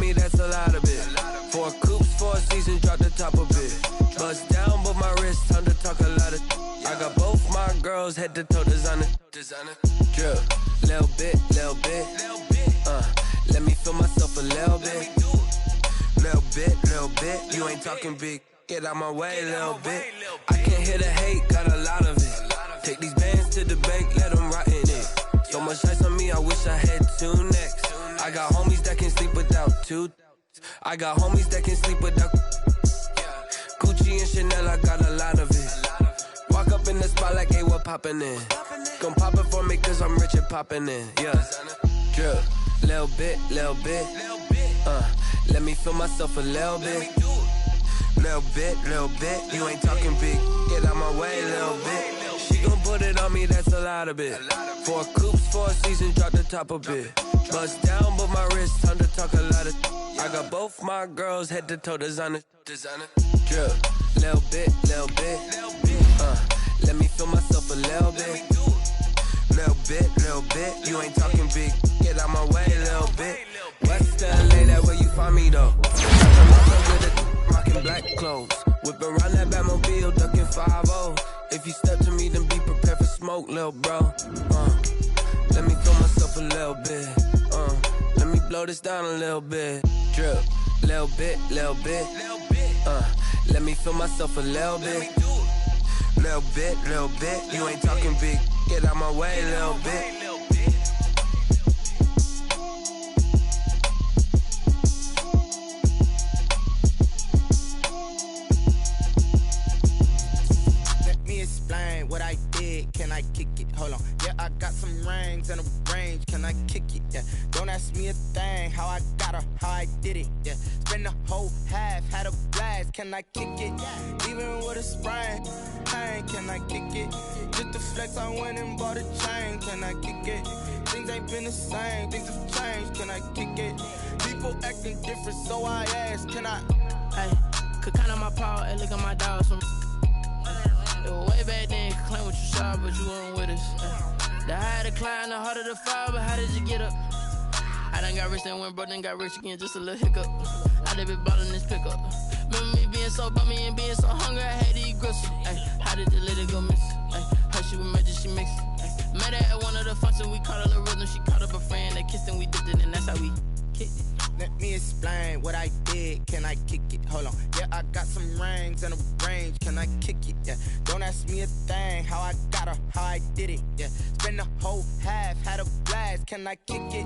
That's a lot of it. 4 coops, 4 seasons, drop the top of it. Bust down, but my wrist, time to talk a lot of. I got both my girls head to toe designer. Drip, little bit. Let me feel myself a little bit. Little bit. You ain't talking big. Get out my way, little bit. I can't hear the hate, got a lot of it. Take these bands. 2. I got homies that can sleep without. Gucci and Chanel, I got a lot of it. Walk up in the spot like, hey, what poppin' in? Gon' pop it for me cause I'm rich and poppin' in. Yeah, drip, little bit. Let me feel myself a little bit. Little bit. You ain't talking big. Get out my way, little bit. She gon' put it on me, that's a lot of it. 4 coops, 4 seasons, drop the top a bit. Bust down, but my wrist, time to talk a lot of. I got both my girls head to toe designer. Drip, little bit. Let me feel myself a little bit. Little bit. You ain't talking big. Get out my way, little bit. West LA, that where you find me though. Rockin' black clothes. Whip around that Batmobile, ducking 5-0. If you step to me, then be prepared for smoke, little bro. Let me feel myself a little bit. Let me blow this down a little bit. Drip, little bit. Let me feel myself a little bit. Little bit. You ain't talking big. Get out my way, little bit. Explain what I did, can I kick it? Hold on, yeah, I got some rings and a range, can I kick it? Yeah, don't ask me a thing, how I got her, how I did it. Yeah, spend the whole half, had a blast, can I kick it? Even with a sprain, pain, can I kick it? Just the flex, I went and bought a chain, can I kick it? Things ain't been the same, things have changed, can I kick it? People acting different, so I ask, can I? Hey, could count on my paw and look at my dog, some way back then, you could claim what you saw, but you weren't with us. The higher the climb, the harder the fall, but how did you get up? I done got rich, then went broke, then got rich again, just a little hiccup. I done been ballin' this pickup. Remember me being so bummy and being so hungry, I had to eat gristle. How did you let it go miss? How she was magic, she mixed. Met her at one of the functions, we caught her the rhythm, she caught up a friend, they kissed and we dipped it, and that's how we kicked it. Let me explain what I did, can I kick it? Hold on, yeah, I got some rings and a range, can I kick it? Yeah, don't ask me a thing, how I got her, how I did it. Yeah, spend the whole half, had a blast, can I kick it?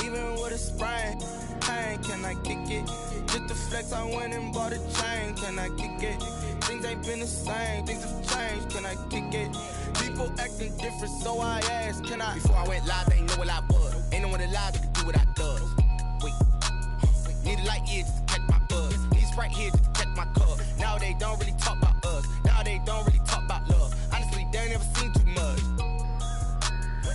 Even with a sprain, pain, can I kick it? Just the flex, I went and bought a chain, can I kick it? Things ain't been the same, things have changed, can I kick it? People acting different, so I ask, can I? Before I went live, they ain't know what I was. Ain't no one alive that could do what I does. Need a light ear just to catch my buzz. Need Sprite here just to catch my cup. Now they don't really talk about us. Now they don't really talk about love. Honestly, they ain't never seen too much.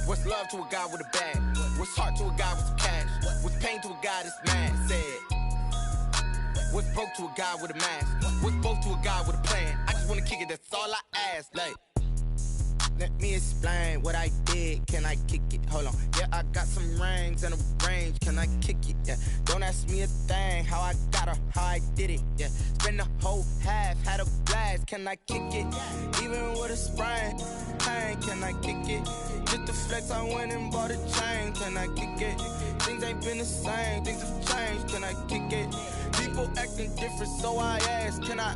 What's love to a guy with a bag? What's heart to a guy with some cash? What's pain to a guy that's mad? Said. What's broke to a guy with a mask? What's both to a guy with a plan? I just wanna kick it, that's all I ask. Like, let me explain what I did, can I kick it? Hold on, yeah, I got some rings and a range, can I kick it? Yeah, don't ask me a thing, how I got her, how I did it. Yeah, spend the whole half, had a blast, can I kick it? Even with a sprain, pain, can I kick it? Just the flex, I went and bought a chain, can I kick it? Things ain't been the same, things have changed, can I kick it? People acting different, so I ask, can I?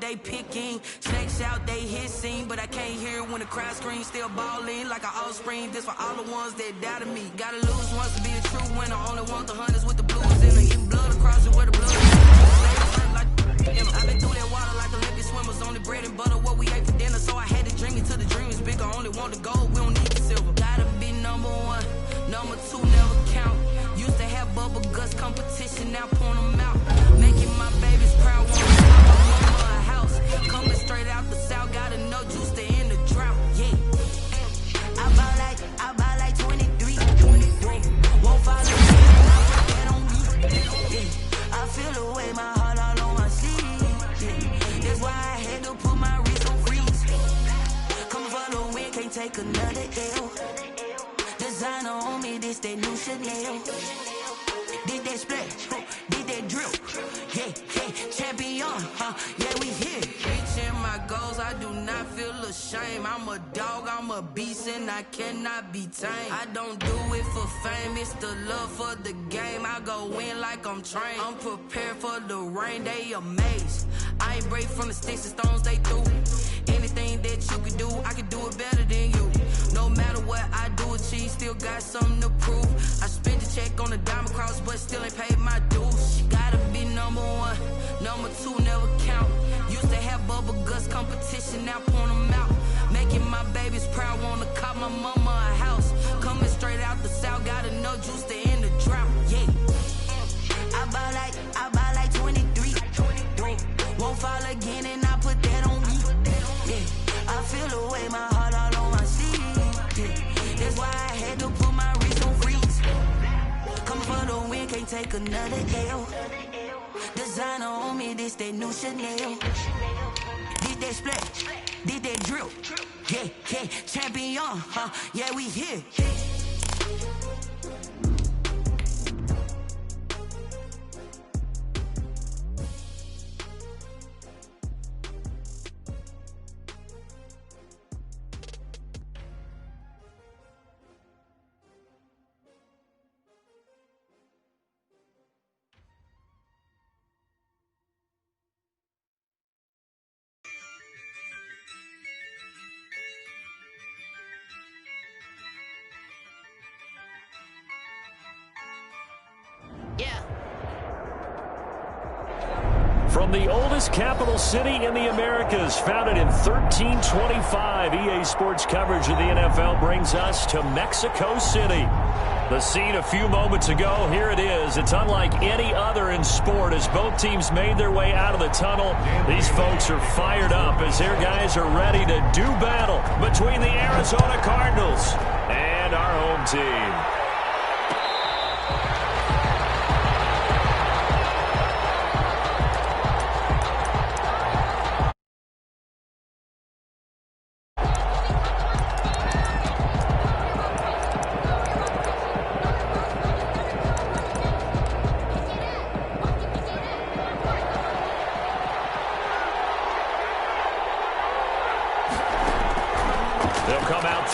They picking snakes out, they hissing, but I can't hear it when the crowd screams. Still balling like an offspring. This for all the ones that doubted me. Gotta lose once to be a true winner. Only want the hunters with the blues in the even blood across it where the blood is. I've been through that water like Olympic swimmers. Only bread and butter, what we ate for dinner. So I had to dream until the dream is bigger. Only want the gold, we don't need the silver. Gotta be number one, number two never count. Used to have bubble guts competition, now point them out. Making my babies proud, want to stop my mama a house. Coming straight out the south, got enough juice to end the drought. Yeah. I buy like 23. Won't follow me, and I put that on me. Yeah. I feel the way, my heart all on my sleeve. Yeah. That's why I had to put my wrist on freeze. Coming for the win, can't take another L. Designer on me, this that new Chanel. Did that split, did that drill. Yeah, champion, yeah, we here. Reaching my goals, I do not feel ashamed. I'm a dog, I'm a beast, and I cannot be tamed. I don't do it for fame, it's the love for the game. I go in like I'm trained. I'm prepared for the rain, they amazed. I ain't break from the sticks and stones they threw. Anything that you can do, I can do it better than you. No matter what I do, achieve, still got something to prove. I spent the check on the diamond cross, but still ain't paid my dues. Gotta be number one, number two never count. Used to have bubble guts competition, now point them out. Making my babies proud, wanna cop my mama a house. Coming straight out the south, got enough juice to end the drought. Yeah. I buy like 23. Won't fall again, and I put that on me. Yeah. I feel the way, my heart all on my sleeve. Yeah. That's why I had to put my wrist on freeze. Coming for the win, can't take another L. Designer on me, this that new Chanel. Did that split, did that drill. Yeah, champion, yeah, we here. From the oldest capital city in the Americas, founded in 1325, EA Sports coverage of the NFL brings us to Mexico City. The scene a few moments ago, here it is. It's unlike any other in sport as both teams made their way out of the tunnel. These folks are fired up as their guys are ready to do battle between the Arizona Cardinals and our home team.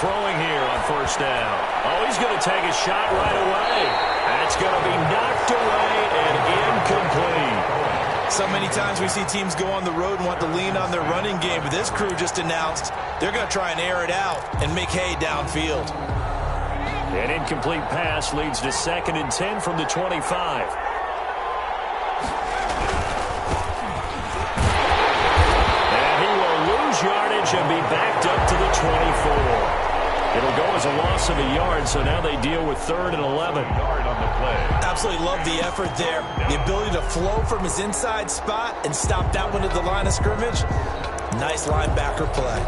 Throwing here on first down. Oh, he's going to take a shot right away. That's going to be knocked away and incomplete. So many times we see teams go on the road and want to lean on their running game, but this crew just announced they're going to try and air it out and make hay downfield. An incomplete pass leads to 2nd and 10 from the 25. Yardage and be backed up to the 24. It'll go as a loss of a yard, so now they deal with 3rd and 11. Yard on the play. Absolutely love the effort there. The ability to flow from his inside spot and stop that one at the line of scrimmage. Nice linebacker play.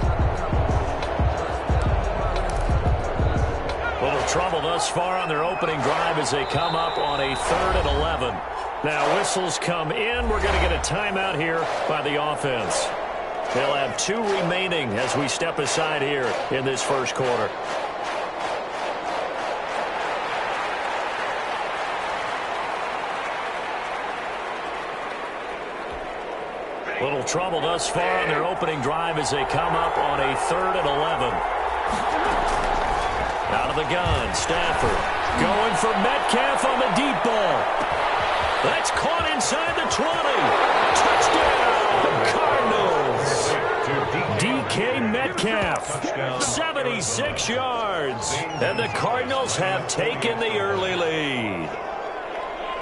Little trouble thus far on their opening drive as they come up on a 3rd and 11. Now whistles come in. We're going to get a timeout here by the offense. They'll have 2 remaining as we step aside here in this first quarter. Little trouble thus far on their opening drive as they come up on a 3rd and 11. Out of the gun, Stafford going for Metcalf on the deep ball. That's caught inside the 20. Touchdown, Cardinals. DK Metcalf, 76 yards. And the Cardinals have taken the early lead.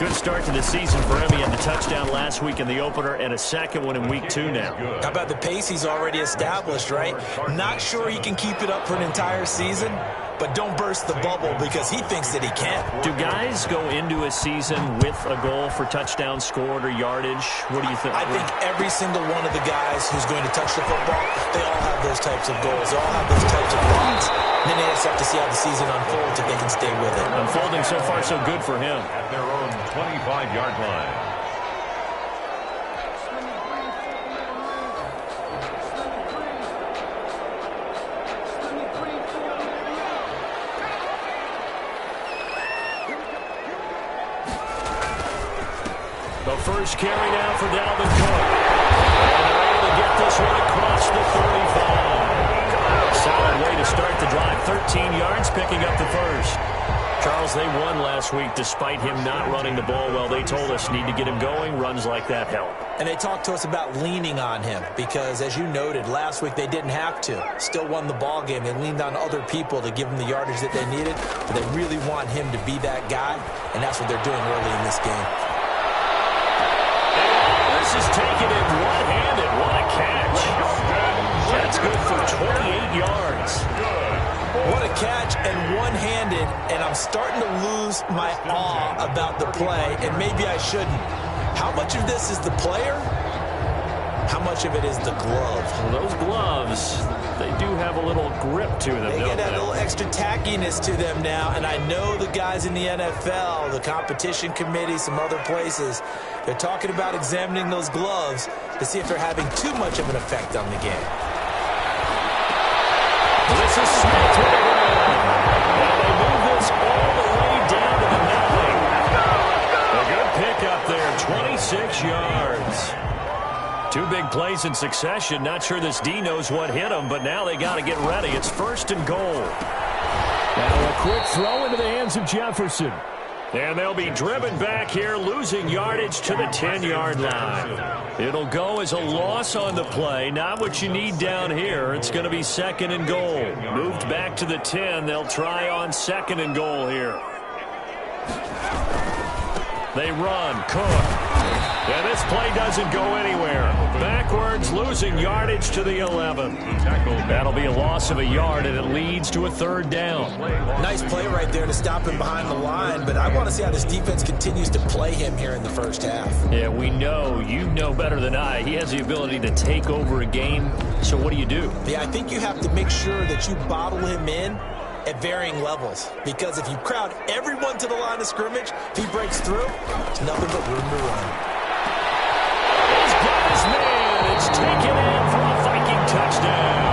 Good start to the season for him. He had the touchdown last week in the opener and a second one in week 2 now. How about the pace he's already established, right? Not sure he can keep it up for an entire season, but don't burst the bubble because he thinks that he can. Do guys go into a season with a goal for touchdowns scored or yardage? What do you think? I think every single one of the guys who's going to touch the football, they all have those types of goals. They all have those types of thoughts. And then they just have to see how the season unfolds if they can stay with it. Unfolding so far so good for him. At their own 25-yard line. The first carry now for Dalvin Cook. And they're able to get this one across the 35. Solid way to start the drive. 13 yards, picking up the first. Charles, they won last week despite him not running the ball well. They told us need to get him going. Runs like that help. And they talked to us about leaning on him because, as you noted, last week they didn't have to. Still won the ball game. They leaned on other people to give them the yardage that they needed. But they really want him to be that guy, and that's what they're doing early in this game. This is taken in one-handed. What a catch. That's good for 28 yards. What a catch and one-handed, and I'm starting to lose my awe about the play, and maybe I shouldn't. How much of this is the player? How much of it is the glove? Well, those gloves, they do have a little grip to them, They don't get that they? little extra tackiness to them now, and I know the guys in the NFL, the competition committee, some other places, they're talking about examining those gloves to see if they're having too much of an effect on the game. This is Smith with the run. Now they move this all the way down to the 9. A good pickup there, 26 yards. 2 big plays in succession. Not sure this D knows what hit him, but now they got to get ready. It's 1st and goal. Now a quick throw into the hands of Jefferson. And they'll be driven back here, losing yardage to the 10-yard line. It'll go as a loss on the play. Not what you need down here. It's going to be 2nd and goal. Moved back to the 10. They'll try on 2nd and goal here. They run. Cook. And this play doesn't go anywhere. Backwards, losing yardage to the 11. That'll be a loss of a yard, and it leads to a 3rd down. Nice play right there to stop him behind the line, but I want to see how this defense continues to play him here in the first half. Yeah, we know. You know better than I. He has the ability to take over a game. So what do you do? Yeah, I think you have to make sure that you bottle him in at varying levels, because if you crowd everyone to the line of scrimmage, if he breaks through, it's nothing but room to run. He's got his man. It's taken in for a Viking touchdown.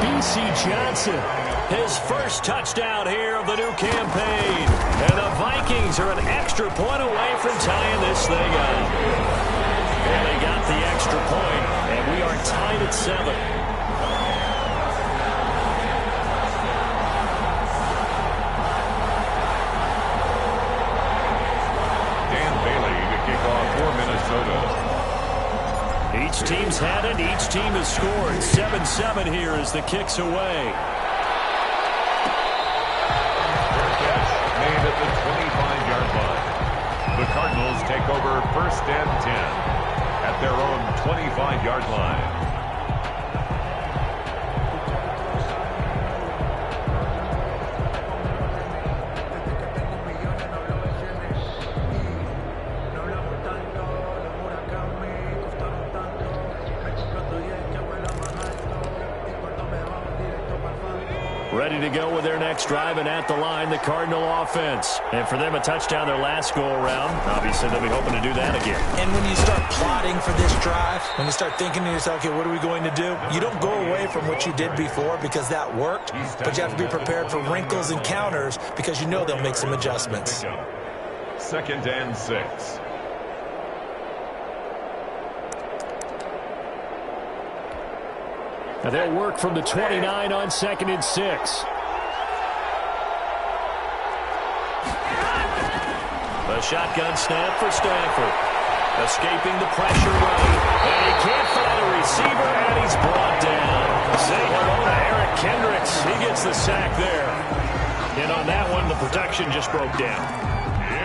B.C. Johnson, his first touchdown here of the new campaign. And the Vikings are an extra point away from tying this thing up. And they got the extra point, and we are tied at 7. Each team's had it. Each team has scored. 7-7 here as the kick's away. Made at the 25-yard line. The Cardinals take over 1st and 10 at their own 25-yard line. Ready to go with their next drive, and at the line, the Cardinal offense. And for them, a touchdown their last go-around. Obviously, they'll be hoping to do that again. And when you start plotting for this drive, when you start thinking to yourself, okay, what are we going to do? You don't go away from what you did before because that worked, but you have to be prepared for wrinkles and counters because you know they'll make some adjustments. 2nd and 6. Now they'll work from the 29 on 2nd and 6. A shotgun snap for Stanford. Escaping the pressure running. And he can't find a receiver, and he's brought down. Say hello to Eric Kendricks. He gets the sack there. And on that one, the protection just broke down.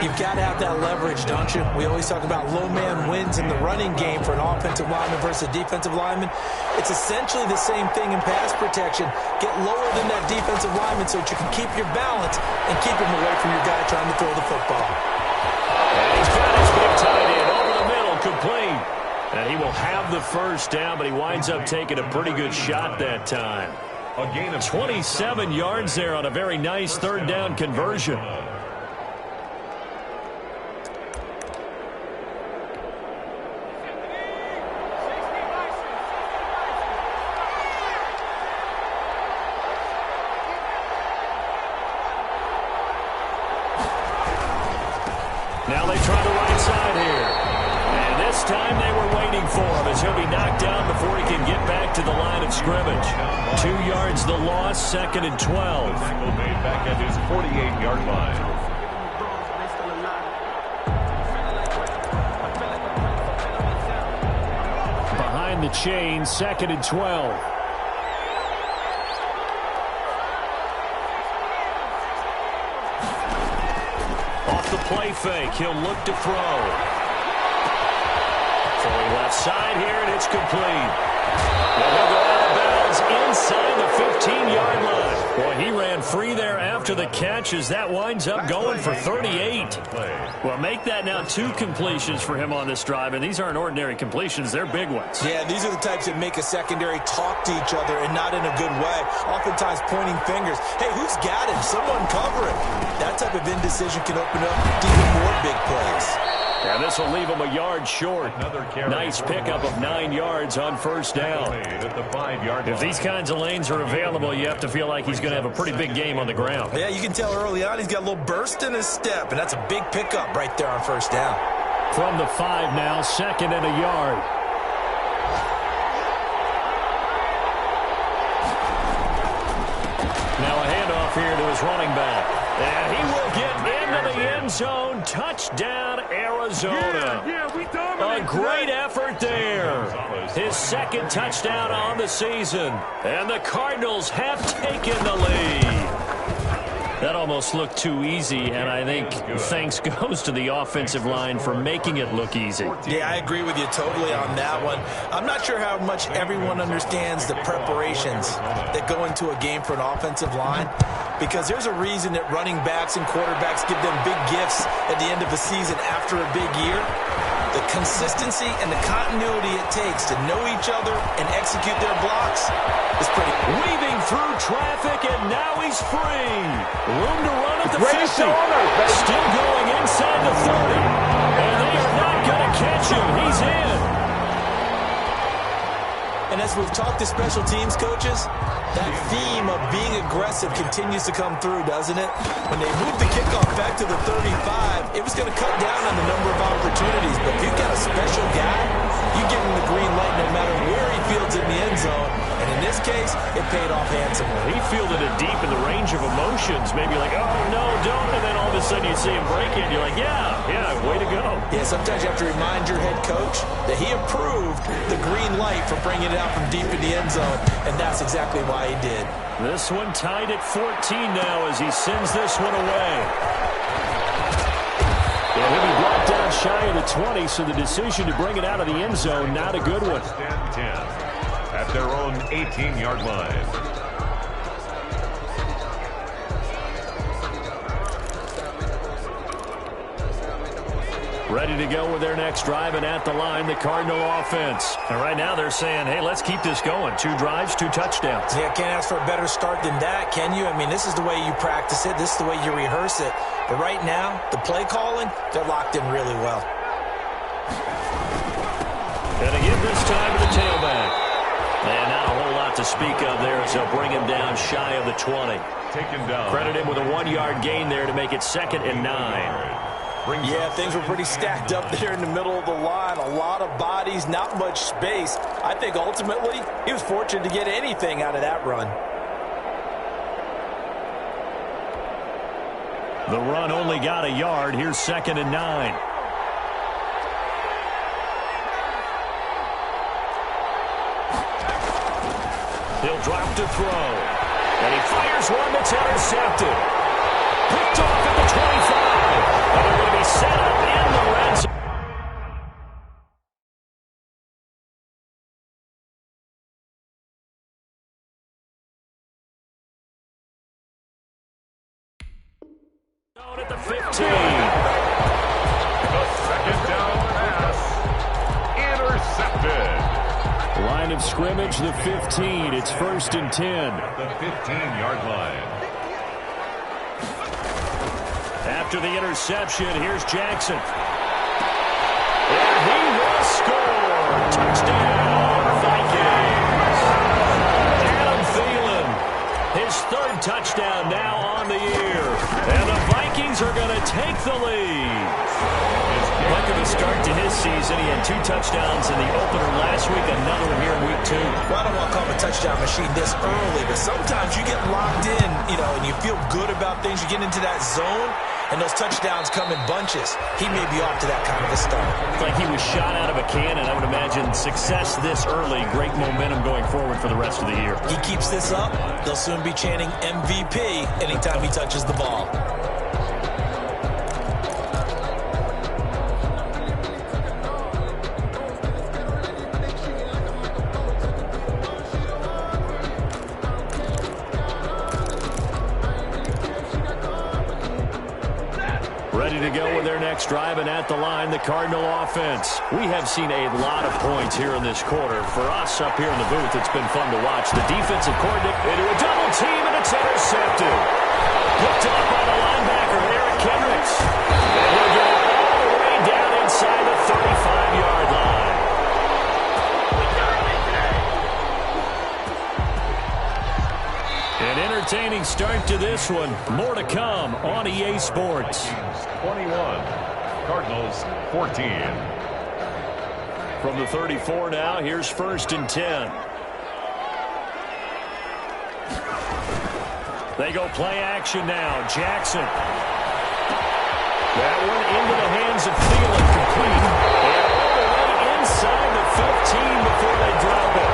You've got to have that leverage, don't you? We always talk about low man wins in the running game for an offensive lineman versus a defensive lineman. It's essentially the same thing in pass protection. Get lower than that defensive lineman so that you can keep your balance and keep him away from your guy trying to throw the football. And he's got his big tight end over the middle, complete. And he will have the first down, but he winds up taking a pretty good shot that time. A gain of 27 yards there on a very nice third down conversion. Now they try the right side here. And this time they were waiting for him as he'll be knocked down before he can get back to the line of scrimmage. 2 yards the loss, 2nd and 12. Tackle made back at his 48-yard line. Behind the chain, 2nd and 12. Off the play fake, he'll look to throw. Throwing left side here, and it's complete. Well, he'll go out of bounds inside the 15-yard line. Boy, he ran free there after the catch as that winds up going for 38. Well, make that now 2 completions for him on this drive, and these aren't ordinary completions. They're big ones. Yeah, these are the types that make a secondary talk to each other and not in a good way. Oftentimes pointing fingers. Hey, who's got him? Someone cover him. That type of indecision can open up to even more big plays. And this will leave him a yard short. Nice pickup of 9 yards on first down. If these kinds of lanes are available, you have to feel like he's going to have a pretty big game on the ground. Yeah, you can tell early on he's got a little burst in his step, and that's a big pickup right there on first down. From the 5 now, 2nd and a yard. Now a handoff here to his running back. And he will get into the end zone. Touchdown, Arizona. A great effort there. His 2nd touchdown on the season. And the Cardinals have taken the lead. That almost looked too easy, and I think thanks goes to the offensive line for making it look easy. Yeah, I agree with you totally on that one. I'm not sure how much everyone understands the preparations that go into a game for an offensive line, because there's a reason that running backs and quarterbacks give them big gifts at the end of the season after a big year. The consistency and the continuity it takes to know each other and execute their blocks is pretty. Weaving through traffic, and now he's free. Room to run at the 50. Still going inside the 30. And they are not going to catch him. He's in. And as we've talked to special teams coaches, that theme of being aggressive continues to come through, doesn't it? When they moved the kickoff back to the 35, it was going to cut down on the number of opportunities. But if you've got a special guy, you give him the green light no matter where he fields in the end zone. And in this case, it paid off handsomely. He fielded it deep in the range of emotions. Maybe like, oh, no, don't. And then all of a sudden you see him break it. You're like, yeah, way to go. Yeah, sometimes you have to remind your head coach that he approved the green light for bringing it out from deep in the end zone. And that's exactly why he did. This one tied at 14 now as he sends this one away. And he'll be brought down shy of the 20, so the decision to bring it out of the end zone, not a good one. 10 at their own 18-yard line. Ready to go with their next drive, and at the line, the Cardinal offense. And right now they're saying, hey, let's keep this going. 2 drives, 2 touchdowns. Yeah, can't ask for a better start than that, can you? I mean, this is the way you practice it. This is the way you rehearse it. But right now, the play calling, they're locked in really well. Gonna give this time to the tailback. And not a whole lot to speak of there as they'll bring him down shy of the 20. Taken down. Credit him with a 1-yard gain there to make it 2nd and 9. Yeah, things were pretty stacked up there in the middle of the line. A lot of bodies, not much space. I think ultimately he was fortunate to get anything out of that run. The run only got a yard. Here's 2nd and 9. He'll drop to throw. And he fires one that's intercepted. Picked off at the 25. And they're going to be at the 15. The second down pass. Intercepted. Line of scrimmage, the 15. It's 1st and 10. At the 15-yard line. After the interception, here's Jackson. And he will score. Touchdown, Vikings. Adam Thielen, his 3rd touchdown now on the year. And the Vikings are going to take the lead. Look at the start to his season. He had 2 touchdowns in the opener last week, another one here in week 2. Well, I don't want to call him a touchdown machine this early, but sometimes you get locked in, and you feel good about things. You get into that zone, and those touchdowns come in bunches. He may be off to that kind of a start. It's like he was shot out of a cannon. I would imagine success this early, great momentum going forward for the rest of the year. He keeps this up, they'll soon be chanting MVP anytime he touches the ball. Ready to go with their next drive, and at the line, the Cardinal offense. We have seen a lot of points here in this quarter. For us up here in the booth, it's been fun to watch. The defensive coordinator into a double team, and it's intercepted. Picked up by the linebacker, Eric Kendricks. And he'll go all the way down inside the 35-yard line. An entertaining start to this one. More to come on EA Sports. 21, Cardinals 14. From the 34 now, here's 1st and 10. They go play action now. Jackson. That one into the hands of Thielen, complete. And all the way inside the 15 before they drop it.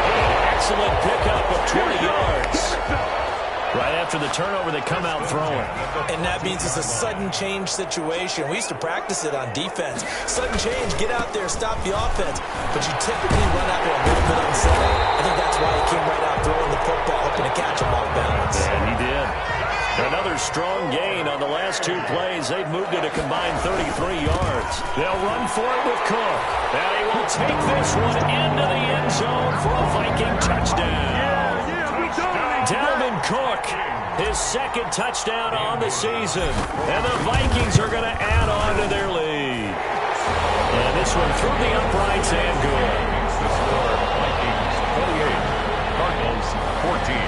An excellent pickup of 20 yards. Right after the turnover, they come out throwing. And that means it's a sudden change situation. We used to practice it on defense. Sudden change, get out there, stop the offense. But you typically run out there a little bit unsettled. I think that's why he came right out throwing the football, hoping to catch him off balance. And he did. Another strong gain on the last 2 plays. They've moved it a combined 33 yards. They'll run for it with Cook. And he will take this one into the end zone for a Viking touchdown. Dalvin Cook, his 2nd touchdown on the season. And the Vikings are going to add on to their lead. And this one through the uprights and good. The score, Vikings 28, Cardinals 14.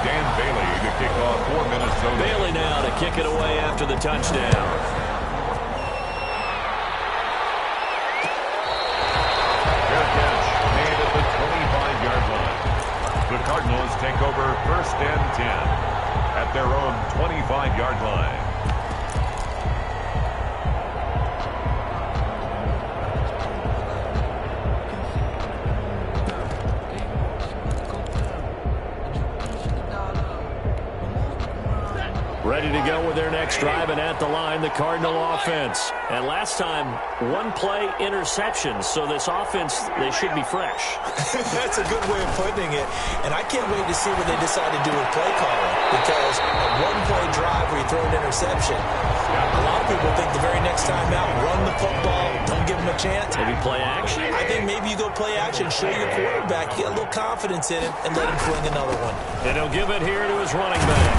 Dan Bailey to kick off for Minnesota. Bailey now to kick it away after the touchdown. The Cardinals take over 1st and 10 at their own 25-yard line. Ready to go with their next drive, and at the line, the Cardinal offense. And last time, 1-play interception, so this offense, they should be fresh. That's a good way of putting it. And I can't wait to see what they decide to do with play calling, because a 1-play drive where you throw an interception, a lot of people think the very next time out, run the football, don't give them a chance. Maybe play action? I think maybe you go play action, show your quarterback, you get a little confidence in him, and let him fling another one. And he'll give it here to his running back.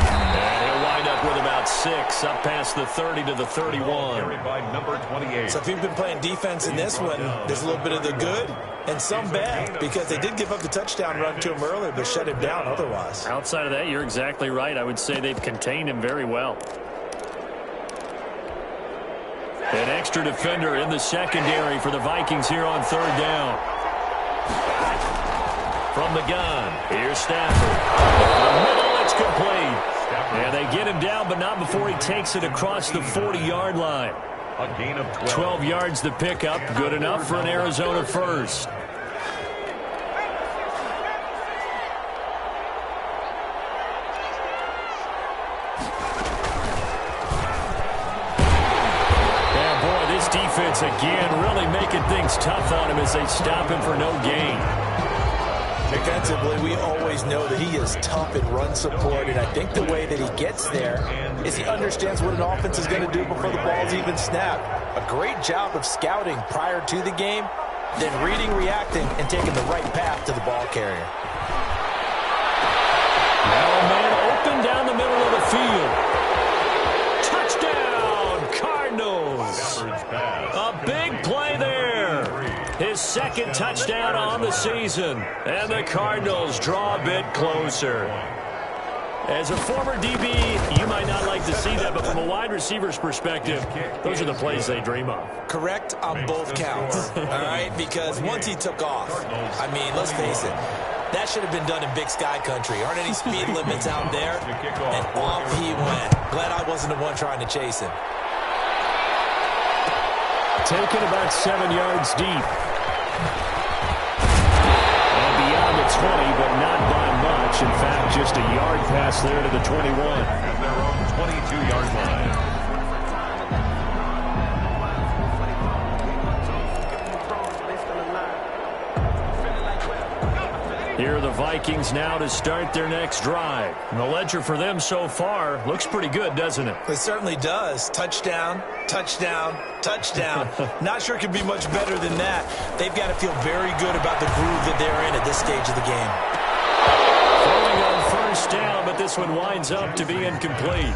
And he'll wind up with about 6, up past the 30 to the 31. By number 28. So if you've been playing defense in this one, there's a little bit of the good and some bad, because they did give up the touchdown run to him earlier, but shut him down otherwise. Outside of that, you're exactly right. I would say they've contained him very well. An extra defender in the secondary for the Vikings here on 3rd down. From the gun, here's Stafford. The middle, it's complete. And they get him down, but not before he takes it across the 40-yard line. A gain of 12 yards to pick up. Good enough for an Arizona first. Yeah, boy, this defense again really making things tough on him as they stop him for no gain. Defensively, we always know that he is tough in run support, and I think the way that he gets there is he understands what an offense is going to do before the ball's even snapped. A great job of scouting prior to the game, then reading, reacting, and taking the right path to the ball carrier. Now a man open down the middle of the field. Touchdown, Cardinals. A big play there. His second touchdown on the season. And the Cardinals draw a bit closer. As a former DB, you might not like to see that, but from a wide receiver's perspective, those are the plays they dream of. Correct on both counts, all right? Because once he took off, I mean, let's face it, that should have been done in Big Sky country. Aren't any speed limits out there? And off he went. Glad I wasn't the one trying to chase him. Taken about 7 yards deep. And beyond the 20, but not by much. In fact, just a yard pass there to the 21. At their own 22-yard line. Here are the Vikings now to start their next drive. And the ledger for them so far looks pretty good, doesn't it? It certainly does. Touchdown, touchdown, touchdown. Not sure it could be much better than that. They've got to feel very good about the groove that they're in at this stage of the game. Throwing on first down, but this one winds up to be incomplete.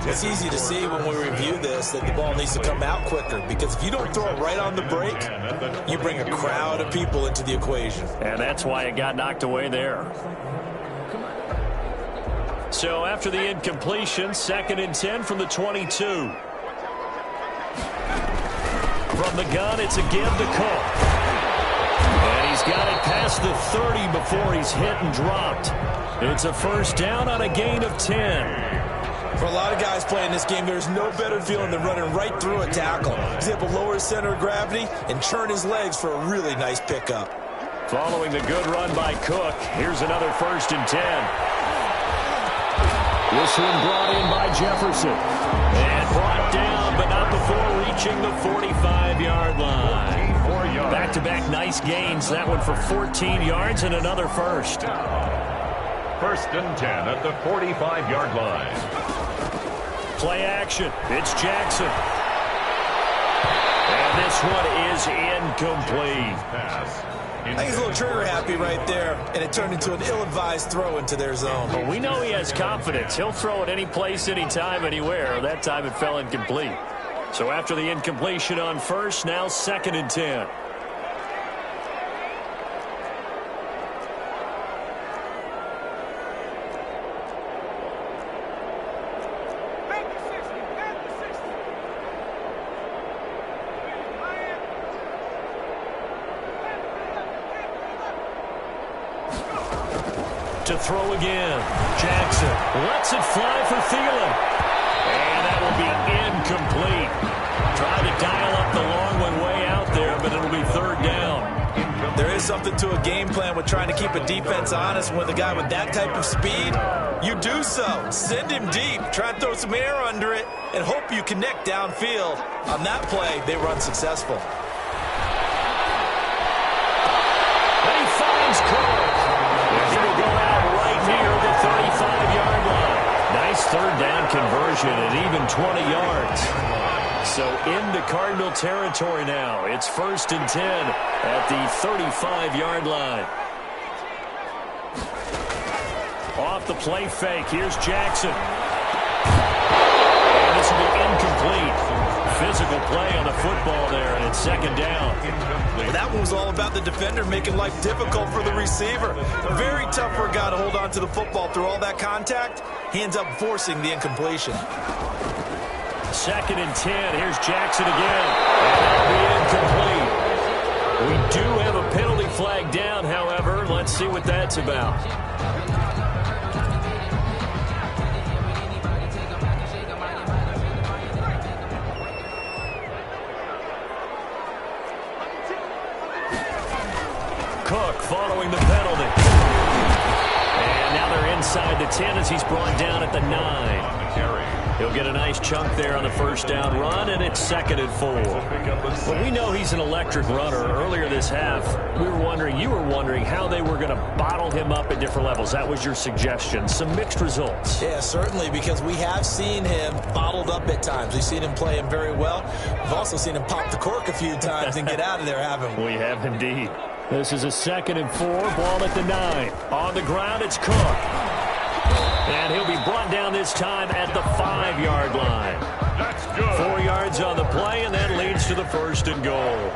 It's easy to see when we review this that the ball needs to come out quicker, because if you don't throw it right on the break, you bring a crowd of people into the equation. And that's why it got knocked away there. So after the incompletion, 2nd and 10 from the 22. From the gun, it's a give to Cook. And he's got it past the 30 before he's hit and dropped. It's a first down on a gain of 10. For a lot of guys playing this game, there's no better feeling than running right through a tackle. He's able to lower his center of gravity and churn his legs for a really nice pickup. Following the good run by Cook, here's another 1st and 10. This one brought in by Jefferson. And brought down, but not before reaching the 45-yard line. Back-to-back nice gains. That one for 14 yards and another first. 1st and 10 at the 45-yard line. Play action. It's Jackson. And this one is incomplete. I think he's a little trigger happy right there, and it turned into an ill-advised throw into their zone. Well, we know he has confidence. He'll throw it any place, anytime, anywhere. That time it fell incomplete. So after the incompletion on first, now 2nd and 10. To throw again. Jackson lets it fly for Thielen. And that will be incomplete. Trying to dial up the long one way out there, but it'll be 3rd down. There is something to a game plan with trying to keep a defense honest. With a guy with that type of speed, you do so. Send him deep. Try and throw some air under it and hope you connect downfield. On that play, they run successful. And he finds Cook. He will go out right near the 35-yard line. Nice 3rd down conversion at even 20 yards. So into Cardinal territory now. It's 1st and 10 at the 35-yard line. Off the play fake. Here's Jackson. And this will be incomplete. Physical play on the football there, and it's 2nd down. Well, that one was all about the defender making life difficult for the receiver. Very tough for a guy to hold on to the football through all that contact. He ends up forcing the incompletion. 2nd and 10. Here's Jackson again. And that'll be incomplete. We do have a penalty flag down, however. Let's see what that's about. Cook following the penalty. And now they're inside the 10 as he's brought down at the 9. He'll get a nice chunk there on the first down run, and it's 2nd and 4. Well, we know he's an electric runner. Earlier this half, you were wondering how they were going to bottle him up at different levels. That was your suggestion. Some mixed results. Yeah, certainly, because we have seen him bottled up at times. We've seen him play him very well. We've also seen him pop the cork a few times and get out of there, haven't we? We have indeed. This is a 2nd and 4, ball at the 9. On the ground, it's Cook. And he'll be brought down this time at the 5-yard line. That's good. 4 yards on the play, and that leads to the 1st and goal.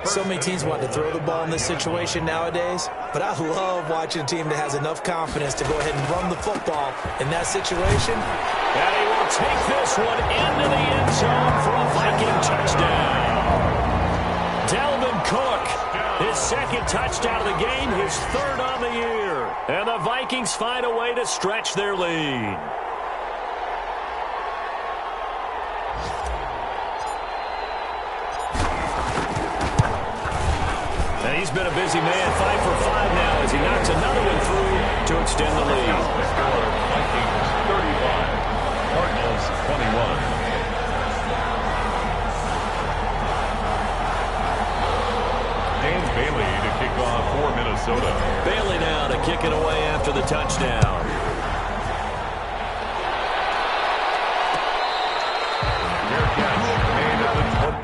So many teams want to throw the ball in this situation nowadays, but I love watching a team that has enough confidence to go ahead and run the football in that situation. And he will take this one into the end zone for a Viking touchdown. Dalvin Cook, his 2nd touchdown of the game, his 3rd on the year. And the Vikings find a way to stretch their lead. And he's been a busy man, 5 for 5 now as he knocks another one through to extend the lead. Vikings 35, Cardinals 21. Bailey to kick off for Minnesota. Bailey now to kick it away after the touchdown. Fair catch made at the 20.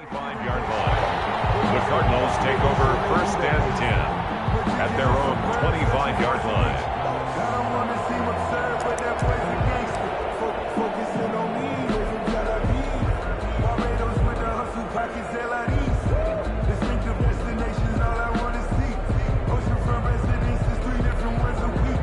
Yard line. The Cardinals take over 1st and 10 at their own 25-yard line. I don't want to seem absurd, but that boy's a gangster. Focusing on me, Barbados with the hustle pockets, LIDs. Distinctive destinations, all I want to see. Oceanfront residences, 3 different ones a week.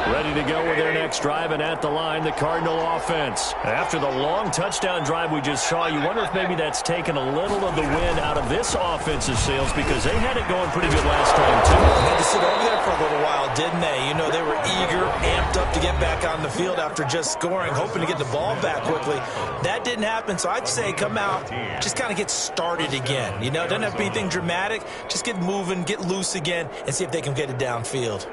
Ready to go with their next drive, and at the line, the Cardinal offense. After the long touchdown drive we just saw, you wonder if maybe that's taken a little of the wind out of this offensive sails because they had it going pretty good last time, too. They had to sit over there for a little while, didn't they? You know, they were eager, amped up to get back on the field after just scoring, hoping to get the ball back quickly. That didn't happen, so I'd say come out, just kind of get started again. You know, it doesn't have to be anything dramatic. Just get moving, get loose again, and see if they can get it downfield.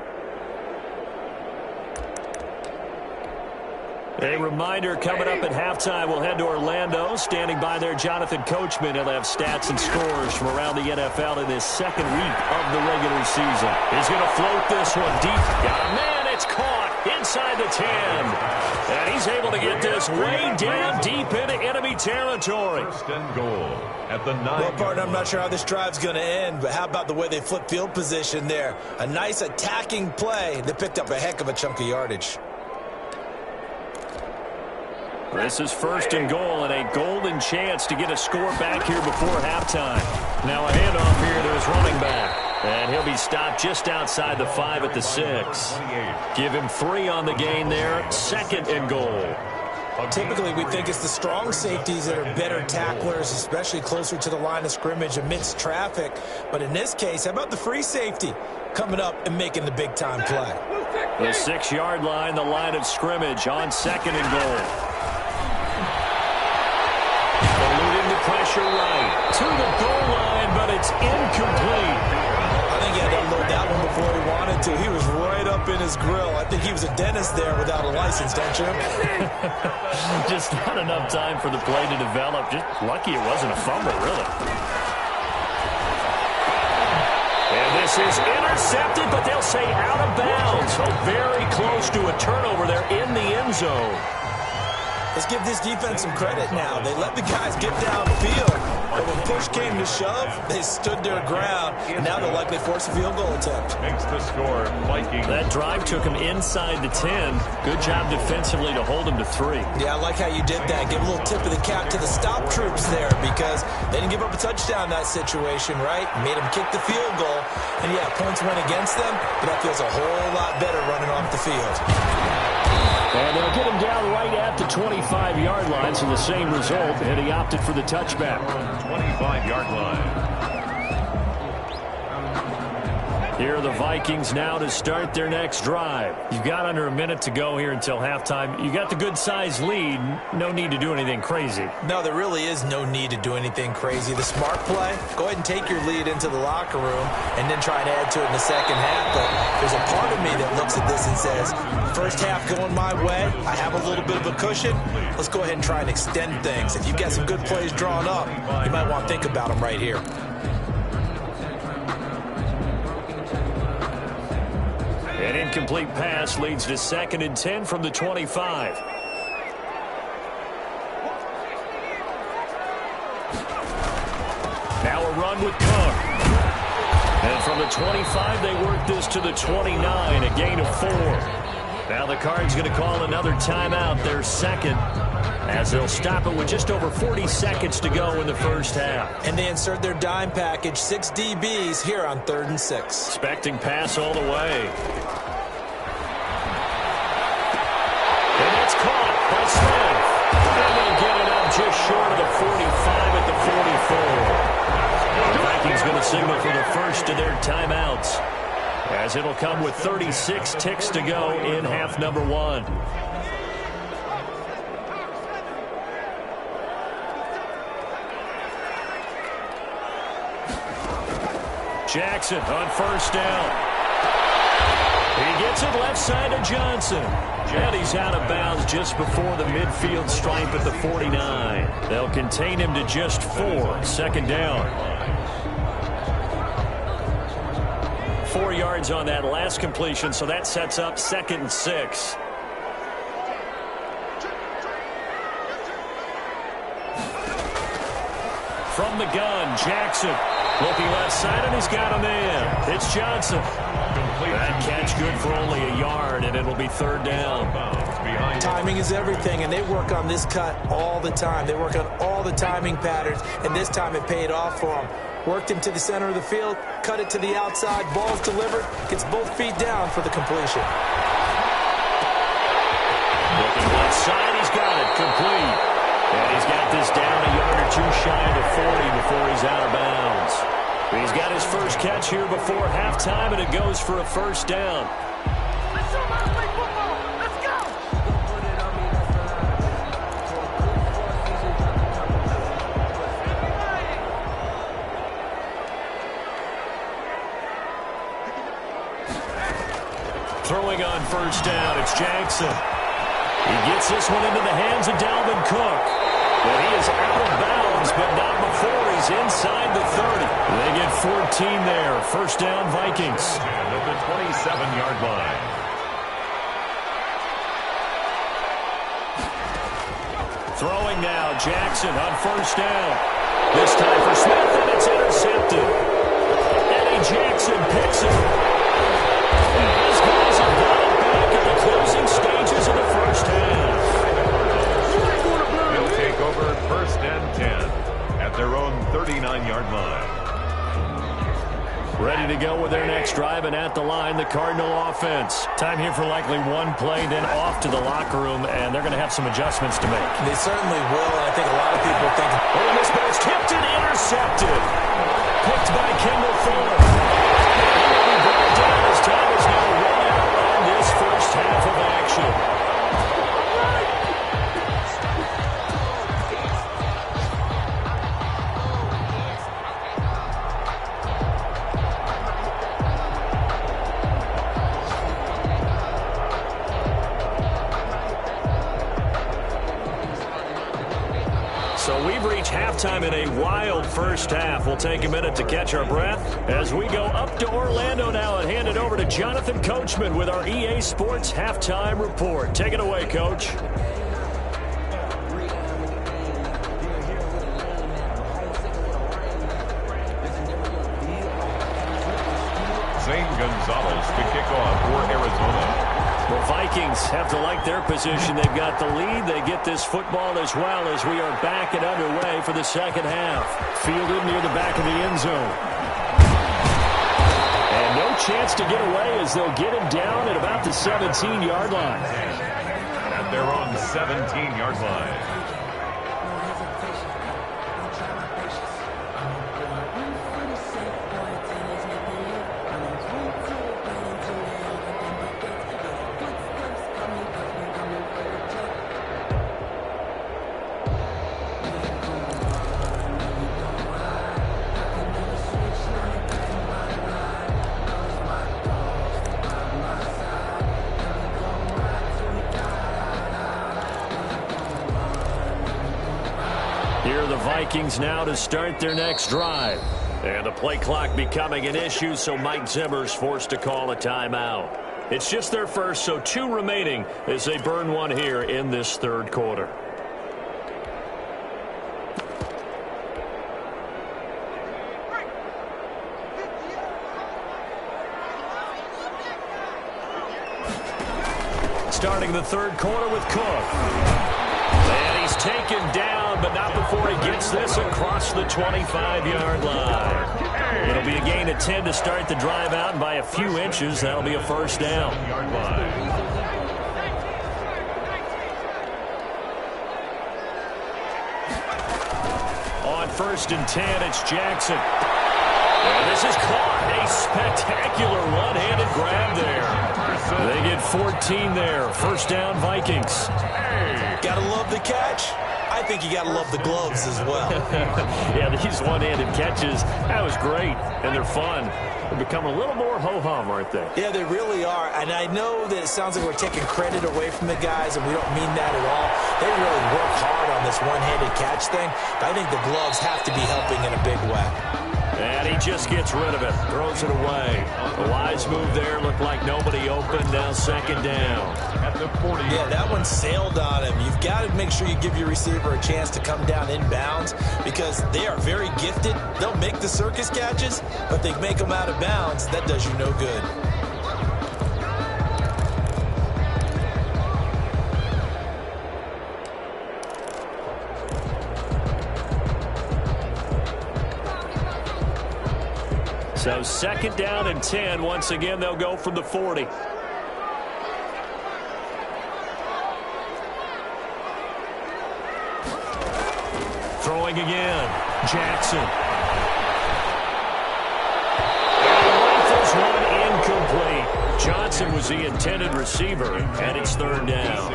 A reminder, coming up at halftime, we'll head to Orlando. Standing by there, Jonathan Coachman. He'll have stats and scores from around the NFL in this 2nd week of the regular season. He's going to float this one deep. Got a man, it's caught inside the 10. And he's able to get this way down deep into enemy territory. 1st and goal at the 9. Well, partner, I'm not sure how this drive's going to end, but how about the way they flip field position there? A nice attacking play that picked up a heck of a chunk of yardage. This is 1st and goal and a golden chance to get a score back here before halftime. Now a handoff here to his running back. And he'll be stopped just outside the 5 at the 6. Give him 3 on the gain there. 2nd and goal. Typically, we think it's the strong safeties that are better tacklers, especially closer to the line of scrimmage amidst traffic. But in this case, how about the free safety coming up and making the big-time play? The 6-yard line, the line of scrimmage on 2nd and goal. Eluding the pressure right to the goal line, but it's incomplete. I think he had to unload that one before he wanted to. He was right up in his grill. I think he was a dentist there without a license, don't you? Just not enough time for the play to develop. Just lucky it wasn't a fumble, really. And this is intercepted, but they'll say out of bounds. So very close to a turnover there in the end zone. Let's give this defense some credit now. They let the guys get downfield, but when push came to shove, they stood their ground, and now they'll likely force a field goal attempt. Makes the score, Vikings. That drive took him inside the 10. Good job defensively to hold him to 3. Yeah, I like how you did that. Give a little tip of the cap to the stop troops there, because they didn't give up a touchdown in that situation, right? Made them kick the field goal, and yeah, points went against them, but that feels a whole lot better running off the field. And they'll get him down right at the 25-yard line, so the same result, and he opted for the touchback. 25-yard line. Here are the Vikings now to start their next drive. You've got under a minute to go here until halftime. You got the good-sized lead. No need to do anything crazy. No, there really is no need to do anything crazy. The smart play, go ahead and take your lead into the locker room and then try and add to it in the second half. But there's a part of me that looks at this and says, first half going my way, I have a little bit of a cushion. Let's go ahead and try and extend things. If you've got some good plays drawn up, you might want to think about them right here. An incomplete pass leads to 2nd and 10 from the 25. Now a run with Cook. And from the 25, they work this to the 29, a gain of 4. Now the Cards going to call another timeout, their second, as they'll stop it with just over 40 seconds to go in the first half. And they insert their dime package, 6 DBs here on 3rd and 6. Expecting pass all the way. And that's caught by Smith. And they'll get it up just short of the 45 at the 44. The Vikings going to signal for the first of their timeouts, as it'll come with 36 ticks to go in half number 1. Jackson on first down. He gets it left side to Johnson. And he's out of bounds just before the midfield stripe at the 49. They'll contain him to just 4. 2nd down. 4 yards on that last completion, so that sets up 2nd and 6. From the gun, Jackson looking left side, and he's got him in. It's Johnson. That catch good for only a yard, and it'll be 3rd down. Timing is everything, and they work on this cut all the time. They work on all the timing patterns, and this time it paid off for them. Worked him to the center of the field, cut it to the outside, ball's delivered, gets both feet down for the completion. Looking left side, he's got it complete. And he's got this down a yard or 2 shy of the 40 before he's out of bounds. He's got his first catch here before halftime, and it goes for a 1st down. Let's show my play football. Let's go. Throwing on first down, it's Jackson. He gets this one into the hands of Dalvin Cook. But he is out of bounds, but not before he's inside the 30. They get 14 there. 1st down, Vikings. And at the 27-yard line. Throwing now, Jackson on 1st down. This time for Smith, and it's intercepted. Eddie Jackson picks it. And these guys have got it back at the closing stages of the first half. They'll take over 1st and 10 at their own 39-yard line. Ready to go with their next drive, and at the line, the Cardinal offense. Time here for likely one play, then off to the locker room, and they're going to have some adjustments to make. They certainly will, and I think a lot of people think... Oh, and this ball's tipped and intercepted. Picked by Kendall Fuller. Brought down as time is now run out on this first half of action. So we've reached halftime in a wild first half. We'll take a minute to catch our breath as we go up to Orlando now and hand it over to Jonathan Coachman with our EA Sports Halftime Report. Take it away, Coach. Zane Gonzalez to kick off for Arizona. The Vikings have to like their position. They've got the lead. They get this football as well as we are back and underway for the second half. Fielded near the back of the end zone. And no chance to get away as they'll get him down at about the 17-yard line. At their own 17-yard line. Vikings now to start their next drive. And the play clock becoming an issue, so Mike Zimmer's forced to call a timeout. It's just their first, so 2 remaining as they burn one here in this third quarter. Starting the third quarter with Cook. And he's taken down, but not before he gets this across the 25-yard line. It'll be a gain of 10 to start the drive out, and by a few inches, that'll be a first down. On 1st and 10, it's Jackson. And this is caught. A spectacular one-handed grab there. They get 14 there. First down, Vikings. Gotta love the catch. I think you gotta love the gloves as well. Yeah, these one-handed catches, that was great, and they're fun. They've become a little more ho-hum, aren't they? Yeah, they really are, and I know that it sounds like we're taking credit away from the guys, and we don't mean that at all. They really work hard on this one-handed catch thing, but I think the gloves have to be helping in a big way. And he just gets rid of it, throws it away. A wise move there, looked like nobody open, now second down. At the 40. Yeah, that one sailed on him. You've got to make sure you give your receiver a chance to come down inbounds because they are very gifted. They'll make the circus catches, but they make them out of bounds. That does you no good. So second down and 10. Once again, they'll go from the 40. Throwing again. Jackson. And rifles one incomplete. Johnson was the intended receiver, and it's third down.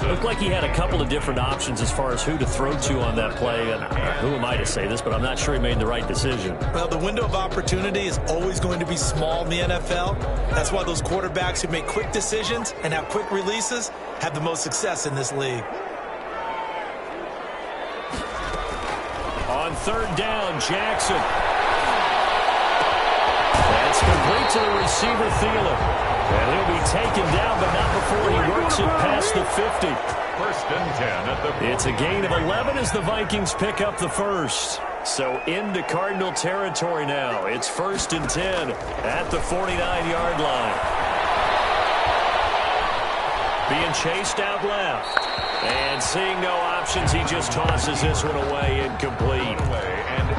Looked like he had a couple of different options as far as who to throw to on that play. And who am I to say this, but I'm not sure he made the right decision. Well, the window of opportunity is always going to be small in the NFL. That's why those quarterbacks who make quick decisions and have quick releases have the most success in this league. On third down, Jackson. That's complete to the receiver, Thielen. And he'll be taken down, but not before he works it past the 50. First and 10 at the... It's a gain of 11 as the Vikings pick up the first. So into Cardinal territory now. It's first and 10 at the 49-yard line. Being chased out left. And seeing no options, he just tosses this one away, incomplete.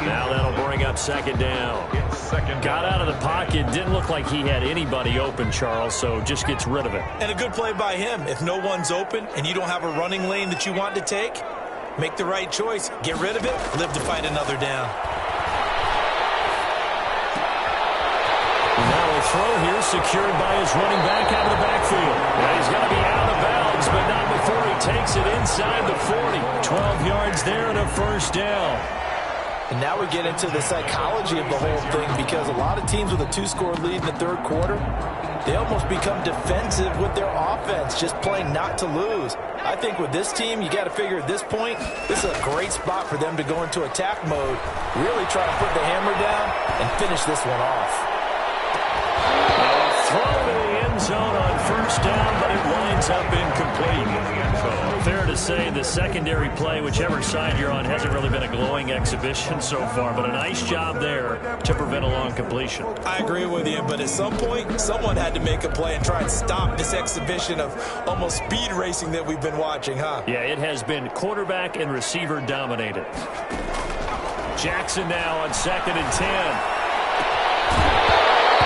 Now that'll bring up second down. Got out of the pocket, didn't look like he had anybody open, Charles, so just gets rid of it. And a good play by him. If no one's open and you don't have a running lane that you want to take, make the right choice. Get rid of it, live to fight another down. Now a throw here secured by his running back out of the backfield. Now he's got to be out of bounds, but not before he takes it inside the 40. 12 yards there and a first down. And now we get into the psychology of the whole thing, because a lot of teams with a 2-score lead in the third quarter, they almost become defensive with their offense, just playing not to lose. I think with this team, you got to figure at this point, this is a great spot for them to go into attack mode, really try to put the hammer down and finish this one off. Throw to the end zone on first down, but it winds up incomplete. Fair to say the secondary play, whichever side you're on, hasn't really been a glowing exhibition so far, but a nice job there to prevent a long completion. I agree with you, but at some point, someone had to make a play and try and stop this exhibition of almost speed racing that we've been watching, huh? Yeah, it has been quarterback and receiver dominated. Jackson now on 2nd and 10.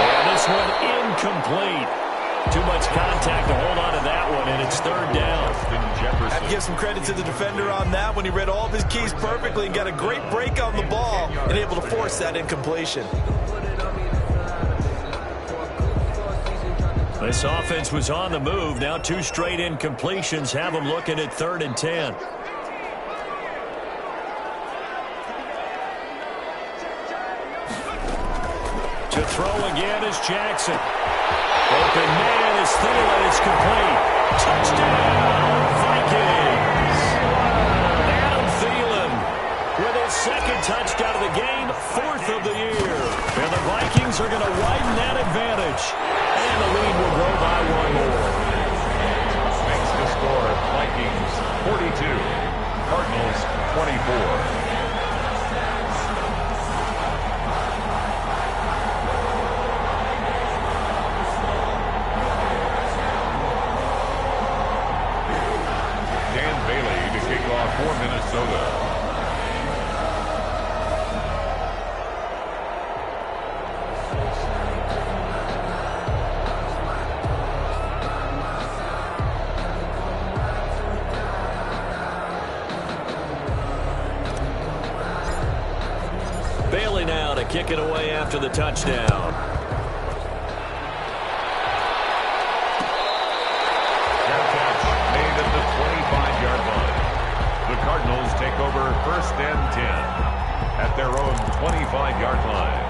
And this one incomplete. Too much contact to hold on to that one, and it's third down. I have to give some credit to the defender on that when he read all of his keys perfectly and got a great break on the ball and able to force that incompletion. This offense was on the move. Now 2 straight incompletions have them looking at 3rd and 10. To throw again is Jackson. Open man is Thielen. It's complete. Touchdown, Vikings. Adam Thielen with his 2nd touchdown of the game, 4th of the year. And the Vikings are going to widen that advantage. And the lead will grow by 1 more. Makes the score Vikings 42, Cardinals 24. For Minnesota. Bailey now to kick it away after the touchdown. Cardinals take over 1st and 10 at their own 25-yard line.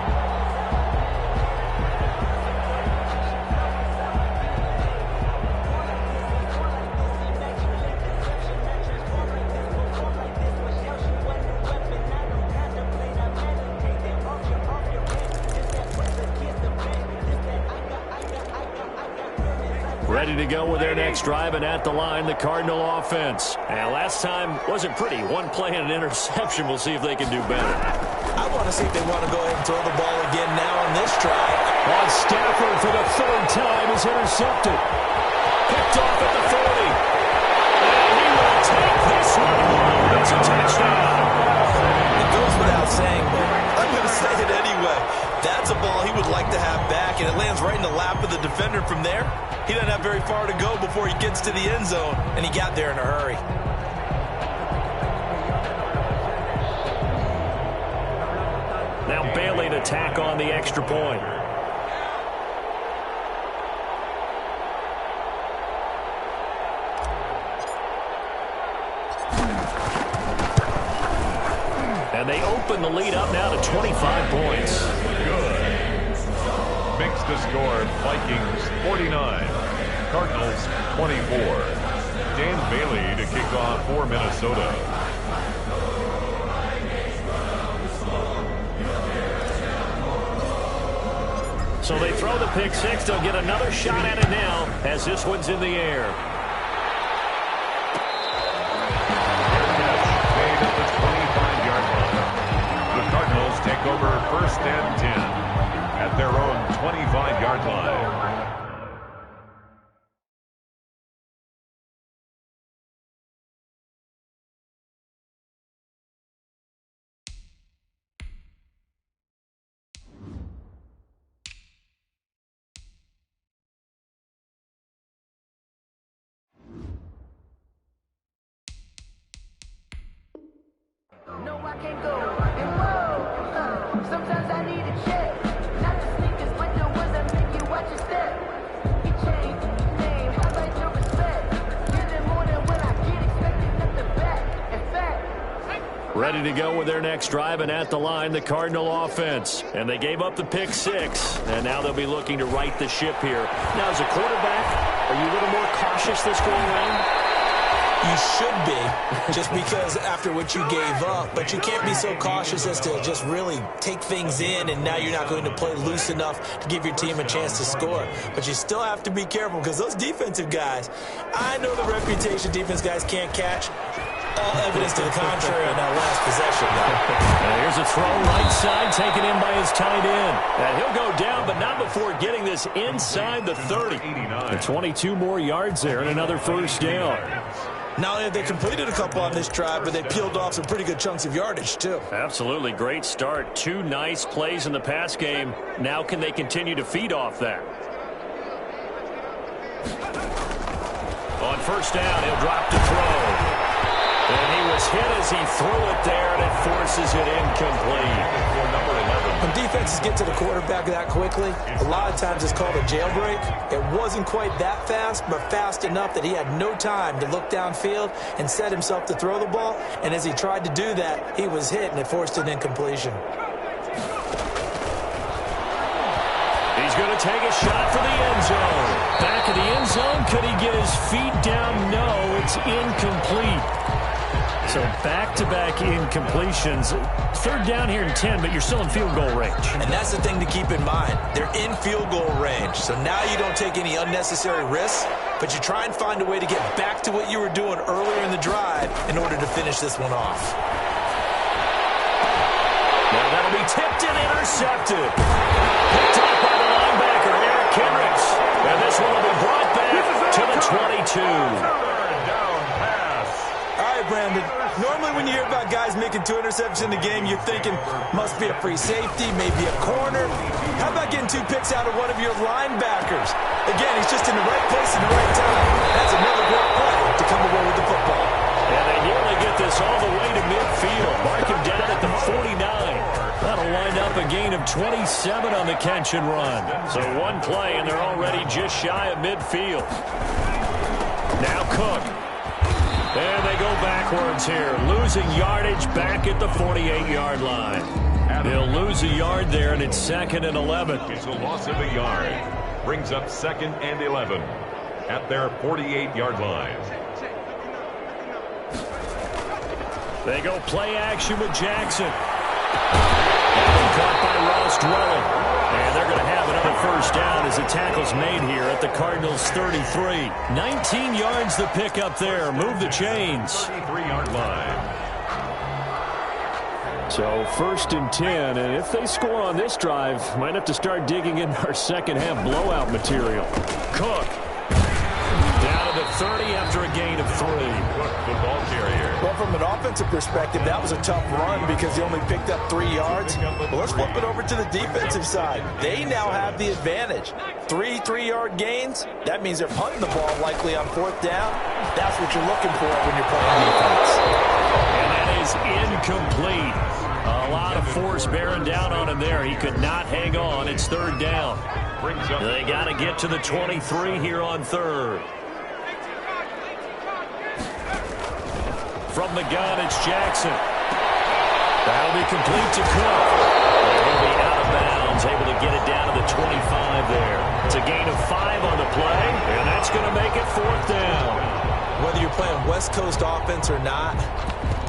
Ready to go with their next drive, and at the line, the Cardinal offense. And last time wasn't pretty. 1 play and an interception. We'll see if they can do better. I want to see if they want to go ahead and throw the ball again now on this drive. On Stafford for the 3rd time is intercepted. Picked off at the 40. And he will take this one home. It's a touchdown. It goes without saying, but I'm going to say it anyway. That's a ball he would like to have back, and it lands right in the lap of the defender from there. He doesn't have very far to go before he gets to the end zone, and he got there in a hurry. Now Bailey to tack on the extra point. And they open the lead up now to 25 points. Good. Makes the score Vikings 49, Cardinals 24. Dan Bailey to kick off for Minnesota. So they throw the pick 6. They'll get another shot at it now as this one's in the air. Made at the 25-yard line. The Cardinals take over 1st and 10 at their own 25-yard line. I can't go. And whoa, sometimes I need a check. Not the sneakers, but the ones that make you watch your step. You change your name, highlight your respect. Giving more than what I get, expecting nothing back. In fact, ready to go with their next drive, and at the line, the Cardinal offense. And they gave up the pick 6, and now they'll be looking to right the ship here. Now, as a quarterback, are you a little more cautious this going around? You should be, just because after what you gave up. But you can't be so cautious as to just really take things in, and now you're not going to play loose enough to give your team a chance to score. But you still have to be careful, because those defensive guys, I know the reputation defense guys can't catch. All evidence to the contrary on that last possession. Here's a throw right side, taken in by his tight end. And he'll go down, but not before getting this inside the 30. And 22 more yards there and another first down. Not only have they completed a couple on this drive, but they peeled off some pretty good chunks of yardage, too. Absolutely. Great start. 2 nice plays in the pass game. Now can they continue to feed off that? On first down, he'll drop to throw. And he was hit as he threw it there, and it forces it incomplete. When defenses get to the quarterback that quickly, a lot of times it's called a jailbreak. It wasn't quite that fast, but fast enough that he had no time to look downfield and set himself to throw the ball. And as he tried to do that, he was hit, and it forced an incompletion. He's going to take a shot for the end zone. Back of the end zone. Could he get his feet down? No, it's incomplete. So back-to-back incompletions. Third down here in 10, but you're still in field goal range. And that's the thing to keep in mind. They're in field goal range. So now you don't take any unnecessary risks, but you try and find a way to get back to what you were doing earlier in the drive in order to finish this one off. Now that'll be tipped and intercepted. Picked up by the linebacker, Eric Kendricks. And this one will be brought back to the 22. Brandon, normally when you hear about guys making 2 interceptions in the game, you're thinking must be a free safety, maybe a corner. How about getting 2 picks out of one of your linebackers? Again, he's just in the right place at the right time. That's another great play to come away with the football. And they nearly get this all the way to midfield. Mark him down at the 49. That'll wind up a gain of 27 on the catch and run. So one play, and they're already just shy of midfield. Now Cook. And they go backwards here, losing yardage back at the 48-yard line. They'll lose a yard there, and it's 2nd and 11. It's a loss of a yard. Brings up 2nd and 11 at their 48-yard line. They go play action with Jackson. Caught by Ross Dwelling. And they're going to have another first down as the tackle's made here at the Cardinals' 33. 19 yards to pick up there. Move the chains. 33-yard line. So 1st and 10, and if they score on this drive, might have to start digging in our second-half blowout material. Cook. Down to the 30 after a gain of 3. The ball carrier. Well, from an offensive perspective, that was a tough run because he only picked up 3 yards. Well, let's flip it over to the defensive side. They now have the advantage. 3 3-yard gains. That means they're punting the ball likely on 4th down. That's what you're looking for when you're playing defense. And that is incomplete. A lot of force bearing down on him there. He could not hang on. It's 3rd down. They got to get to the 23 here on 3rd. From the gun, it's Jackson. That'll be complete to Cook. And he'll be out of bounds, able to get it down to the 25 there. It's a gain of 5 on the play, and that's going to make it 4th down. Whether you're playing West Coast offense or not,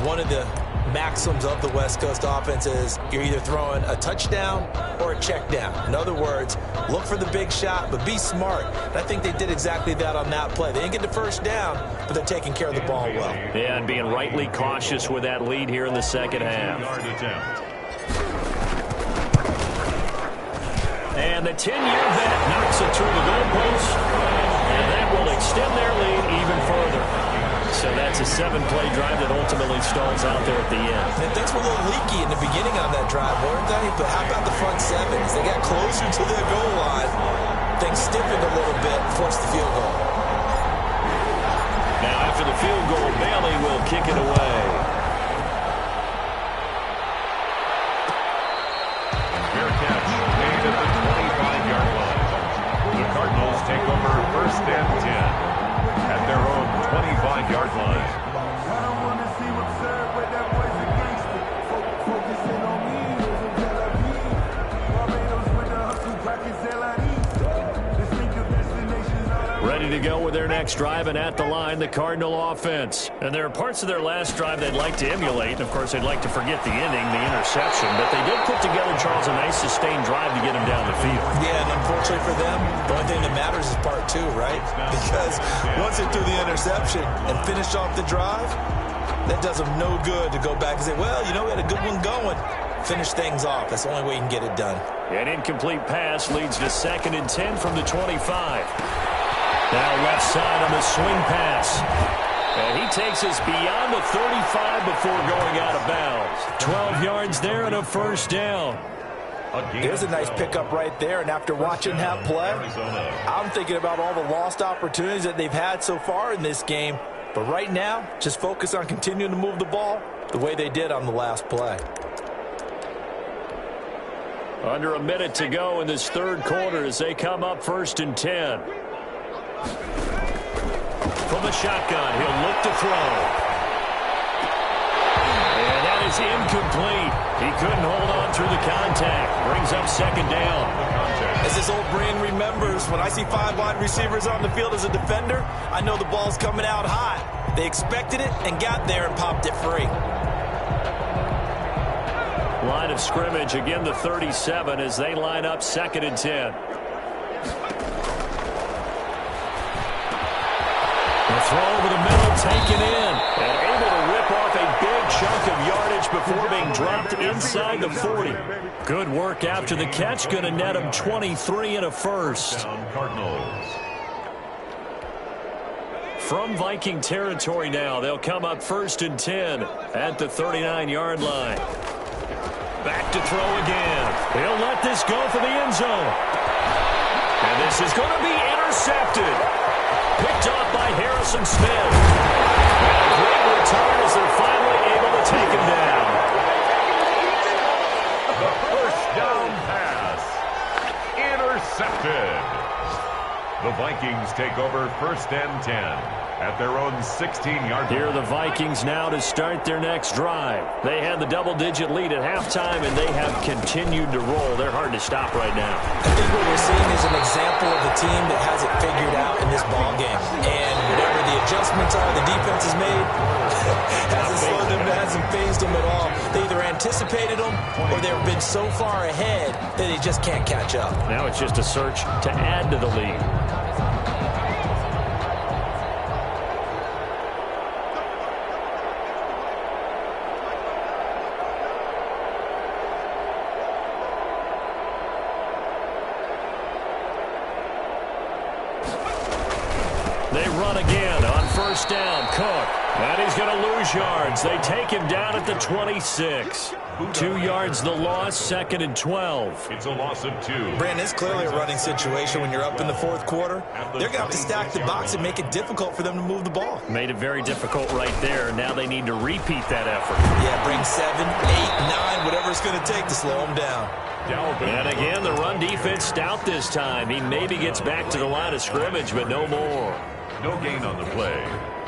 one of the maxims of the West Coast offense is you're either throwing a touchdown or a check down. In other words, look for the big shot, but be smart. And I think they did exactly that on that play. They didn't get the first down, but they're taking care of the ball well. Yeah, and being rightly cautious with that lead here in the second half. And the 10-year vet knocks it through the goalpost, and that will extend their lead even further. So that's a 7-play drive that ultimately stalls out there at the end. And things were a little leaky in the beginning on that drive, weren't they? But how about the front 7? As they got closer to the goal line, things stiffened a little bit, forced the field goal. Now after the field goal, Bailey will kick it away. first and 10 at their own 25-yard line. I don't want to seem absurd, but that boy's a gangster. Focusing on me, those are Tel Aviv. Barbados with the hustle, pockets Distinctive destinations. Ready to go with their next drive, and at the line, the Cardinal offense. And there are parts of their last drive they'd like to emulate. Of course, they'd like to forget the ending, the interception. But they did put together, Charles, a nice sustained drive to get him down the field. Yeah, and unfortunately for them, the only thing that matters is part two, right? Because once they threw the interception and finished off the drive, that does them no good to go back and say, well, you know, we had a good one going. Finish things off. That's the only way you can get it done. An incomplete pass leads to 2nd and 10 from the 25. Now left side on the swing pass. And he takes us beyond the 35 before going out of bounds. 12 yards there and a first down. There's a nice pickup right there, and after watching that play, I'm thinking about all the lost opportunities that they've had so far in this game. But right now, just focus on continuing to move the ball the way they did on the last play. Under a minute to go in this third quarter as they come up 1st and 10. From the shotgun, he'll look to throw. And that is incomplete. He couldn't hold on through the contact. Brings up 2nd down. As this old brain remembers, when I see 5 wide receivers on the field as a defender, I know the ball's coming out high. They expected it and got there and popped it free. Line of scrimmage, again the 37 as they line up 2nd and 10. The throw over the middle, taken in, and able to rip off a big chunk of yardage before being dropped inside the 40. Good work after the catch, going to net him 23 and a first. Cardinals. From Viking territory now, they'll come up 1st and 10 at the 39-yard line. Back to throw again. He'll let this go for the end zone. And this is going to be intercepted. Picked off by Harrison Smith. And a great return as they're finally able to take him down. The first down pass. Intercepted. The Vikings take over 1st and 10 at their own 16-yard line. Here are the Vikings now to start their next drive. They had the double-digit lead at halftime, and they have continued to roll. They're hard to stop right now. I think what we're seeing is an example of a team that has it figured out in this ball game. And whatever the adjustments are the defense has made, hasn't slowed them, hasn't phased them at all. They either anticipated them or they've been so far ahead that they just can't catch up. Now it's just a search to add to the lead. They run again on 1st down. Cook. And he's going to lose yards. They take him down at the 26. 2 yards the loss, 2nd and 12. It's a loss of 2. Brandon, it's clearly a running situation when you're up in the 4th quarter. They're going to have to stack the box and make it difficult for them to move the ball. Made it very difficult right there. Now they need to repeat that effort. Yeah, bring 7, 8, 9, whatever it's going to take to slow them down. And again, the run defense stout this time. He maybe gets back to the line of scrimmage, but no more. No gain on the play.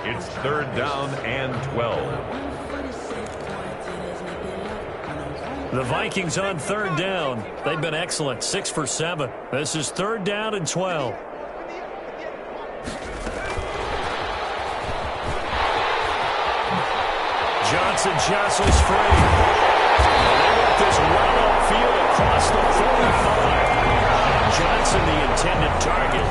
It's 3rd down and 12. The Vikings on 3rd down. They've been excellent, 6 for 7. This is 3rd down and 12. Johnson jostles free. And they let this run upfield across the 45. Johnson, the intended target.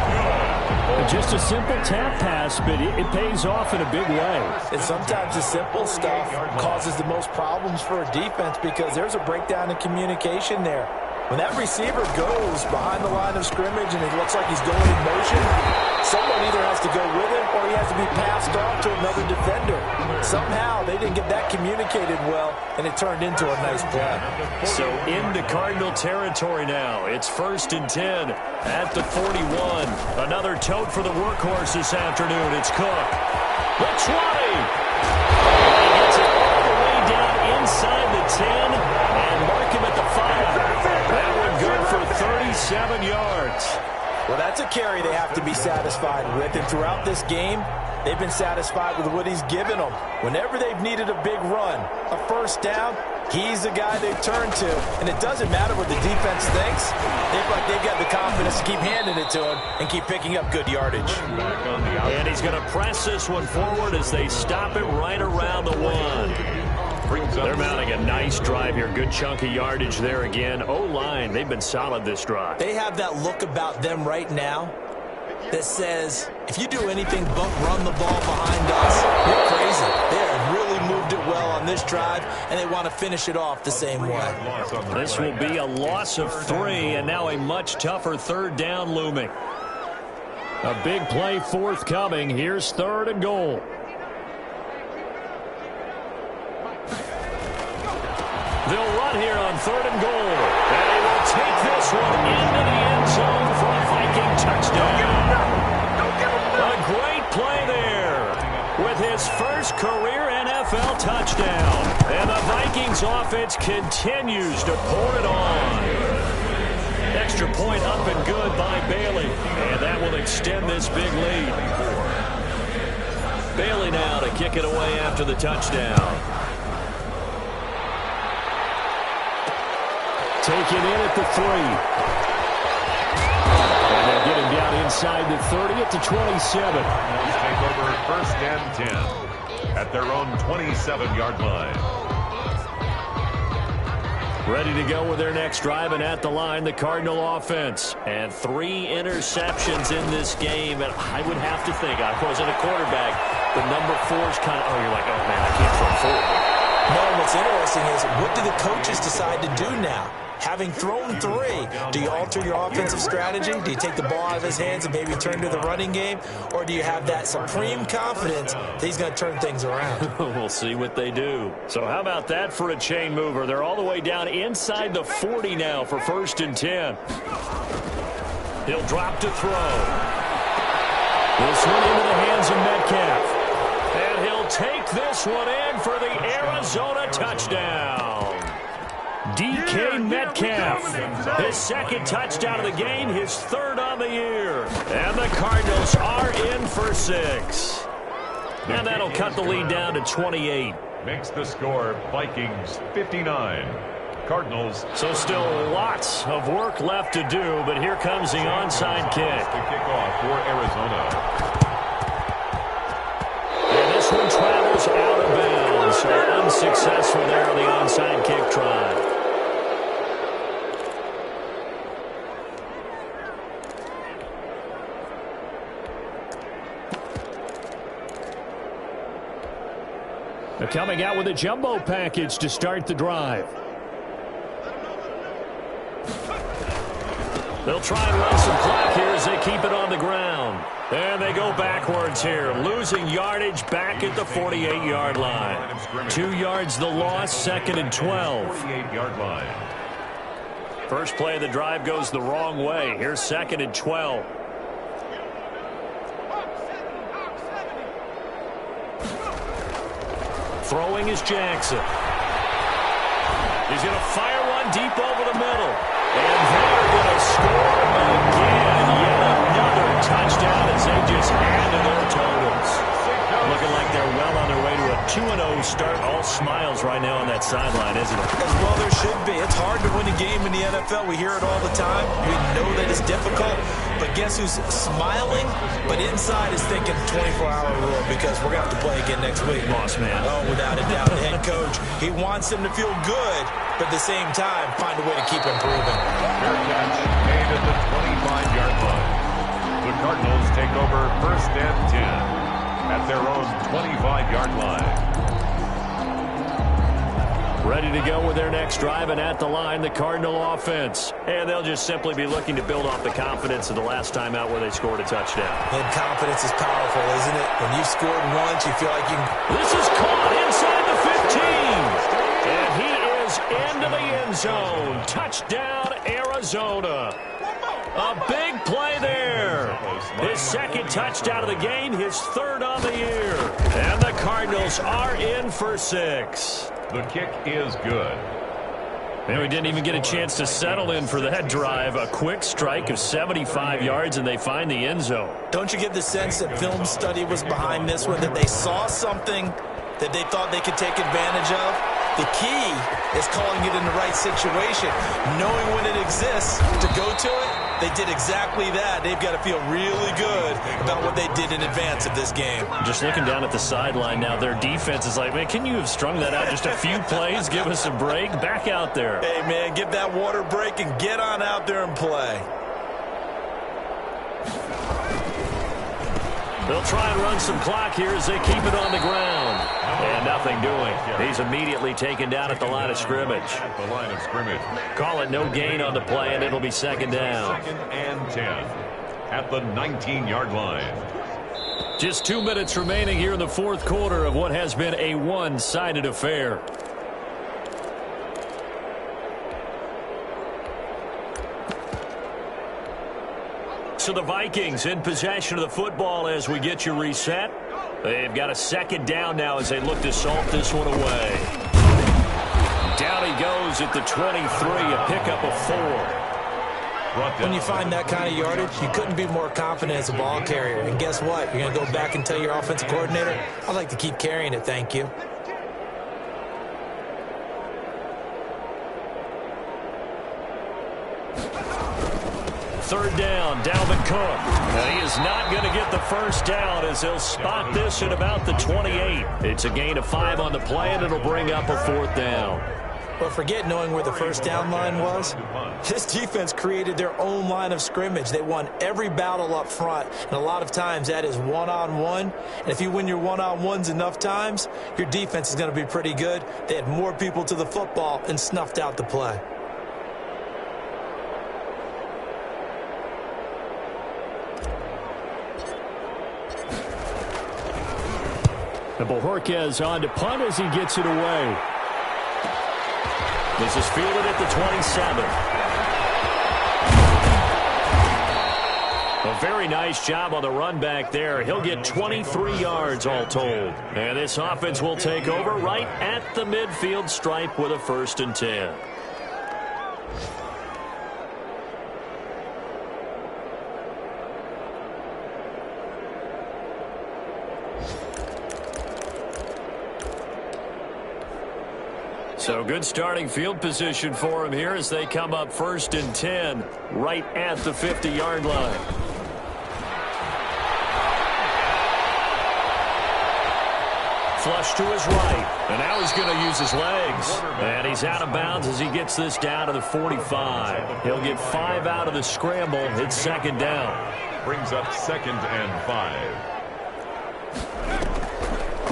Just a simple tap pass, but it pays off in a big way. And sometimes the simple stuff causes the most problems for a defense because there's a breakdown in communication there. When that receiver goes behind the line of scrimmage and it looks like he's going in motion, someone either has to go with him or he has to be passed off to another defender. Somehow they didn't get that communicated well, and it turned into a nice play. So into Cardinal territory now. It's 1st and 10 at the 41. Another tote for the workhorse this afternoon. It's Cook. The 20. He gets it all the way down inside the 10 and mark him at the 5. That one good for 37 yards. Well, that's a carry they have to be satisfied with. And throughout this game, they've been satisfied with what he's given them. Whenever they've needed a big run, a first down, he's the guy they turn to. And it doesn't matter what the defense thinks. They've got the confidence to keep handing it to him and keep picking up good yardage. And he's going to press this one forward as they stop it right around the 1. They're mounting a nice drive here. Good chunk of yardage there again. O-line, they've been solid this drive. They have that look about them right now that says, if you do anything but run the ball behind us, you're crazy. They have really moved it well on this drive, and they want to finish it off the same way. This will be a loss of 3, and now a much tougher third down looming. A big play forthcoming. Here's 3rd and goal. They'll run here on 3rd and goal. And they will take this one into the end zone for a Viking touchdown. A great play there with his first career NFL touchdown. And the Vikings offense continues to pour it on. Extra point up and good by Bailey. And that will extend this big lead. Bailey now to kick it away after the touchdown. Taken in at the 3. And they'll get him down inside the 30 at the 27. Take over 1st and 10 at their own 27-yard line. Ready to go with their next drive, and at the line, the Cardinal offense. And 3 interceptions in this game. And I would have to think, I wasn't a quarterback, the number 4 is kind of, oh, you're like, oh, man, I can't throw 4. No, what's interesting is, what do the coaches decide to do now? Having thrown 3, do you alter your offensive strategy? Do you take the ball out of his hands and maybe turn to the running game? Or do you have that supreme confidence that he's going to turn things around? We'll see what they do. So how about that for a chain mover? They're all the way down inside the 40 now for 1st and 10. He'll drop to throw. This one into the hands of Metcalf. And he'll take this one in for the Arizona touchdown. DK Metcalf, his 2nd touchdown of the game, his 3rd on the year. And the Cardinals are in for 6. And that'll cut the lead down to 28. Makes the score Vikings 59. Cardinals. So still lots of work left to do, but here comes the onside kick. The kickoff for Arizona. And this one travels out of bounds. So unsuccessful there on the onside kick try. They're coming out with a jumbo package to start the drive. They'll try and run some clock here as they keep it on the ground. And they go backwards here, losing yardage back at the 48-yard line. 2 yards the loss, 2nd and 12. 48-yard line. First play of the drive goes the wrong way. Here's 2nd and 12. Throwing is Jackson. He's going to fire one deep over the middle. And they're going to score again. Yet another touchdown as they just add to their totals. Looking like they're well on their way to a 2-0 start. All smiles right now on that sideline, isn't it? Well, there should be. It's hard to win a game in the NFL. We hear it all the time. We know that it's difficult. But guess who's smiling? But inside is thinking 24-hour rule because we're going to have to play again next week. Boss man. Oh, without a doubt. The head coach, he wants them to feel good, but at the same time, find a way to keep improving. Fair catch made at the 25-yard line. The Cardinals take over 1st and 10 at their own 25-yard line. Ready to go with their next drive, and at the line, the Cardinal offense. And they'll just simply be looking to build off the confidence of the last time out where they scored a touchdown. And confidence is powerful, isn't it? When you've scored once, you feel like you can... This is caught inside the 15. And he is into the end zone. Touchdown, Arizona. A big play there. His 2nd touchdown of the game, his 3rd on the year. And the Cardinals are in for 6. The kick is good. And we didn't even get a chance to settle in for that drive. A quick strike of 75 yards, and they find the end zone. Don't you get the sense that film study was behind this one, that they saw something that they thought they could take advantage of? The key is calling it in the right situation, knowing when it exists to go to it. They did exactly that. They've got to feel really good about what they did in advance of this game. Just looking down at the sideline now, their defense is like, man, can you have strung that out just a few plays? Give us a break. Back out there. Hey, man, give that water break and get on out there and play. They'll try and run some clock here as they keep it on the ground. And nothing doing. He's immediately taken down at the line of scrimmage. At the line of scrimmage. Call it no gain on the play, and it'll be second down. 2nd and 10 at the 19-yard line. Just 2 minutes remaining here in the fourth quarter of what has been a one-sided affair. So the Vikings in possession of the football as we get you reset. They've got a second down now as they look to salt this one away. Down he goes at the 23, a pickup of 4. When you find that kind of yardage, you couldn't be more confident as a ball carrier. And guess what? You're going to go back and tell your offensive coordinator, I'd like to keep carrying it, thank you. Third down, Dalvin Cook. He is not going to get the first down as he'll spot this at about the 28. It's a gain of 5 on the play, and it'll bring up a 4th down. But forget knowing where the first down line was. This defense created their own line of scrimmage. They won every battle up front, and a lot of times that is one-on-one. And if you win your one-on-ones enough times, your defense is going to be pretty good. They had more people to the football and snuffed out the play. And Bojorquez on to punt as he gets it away. This is fielded at the 27. A very nice job on the run back there. He'll get 23 yards all told. And this offense will take over right at the midfield stripe with a 1st and 10. So good starting field position for him here as they come up 1st and 10 right at the 50-yard line. Flush to his right, and now he's going to use his legs. And he's out of bounds as he gets this down to the 45. He'll get 5 out of the scramble. It's 2nd down. Brings up 2nd and 5.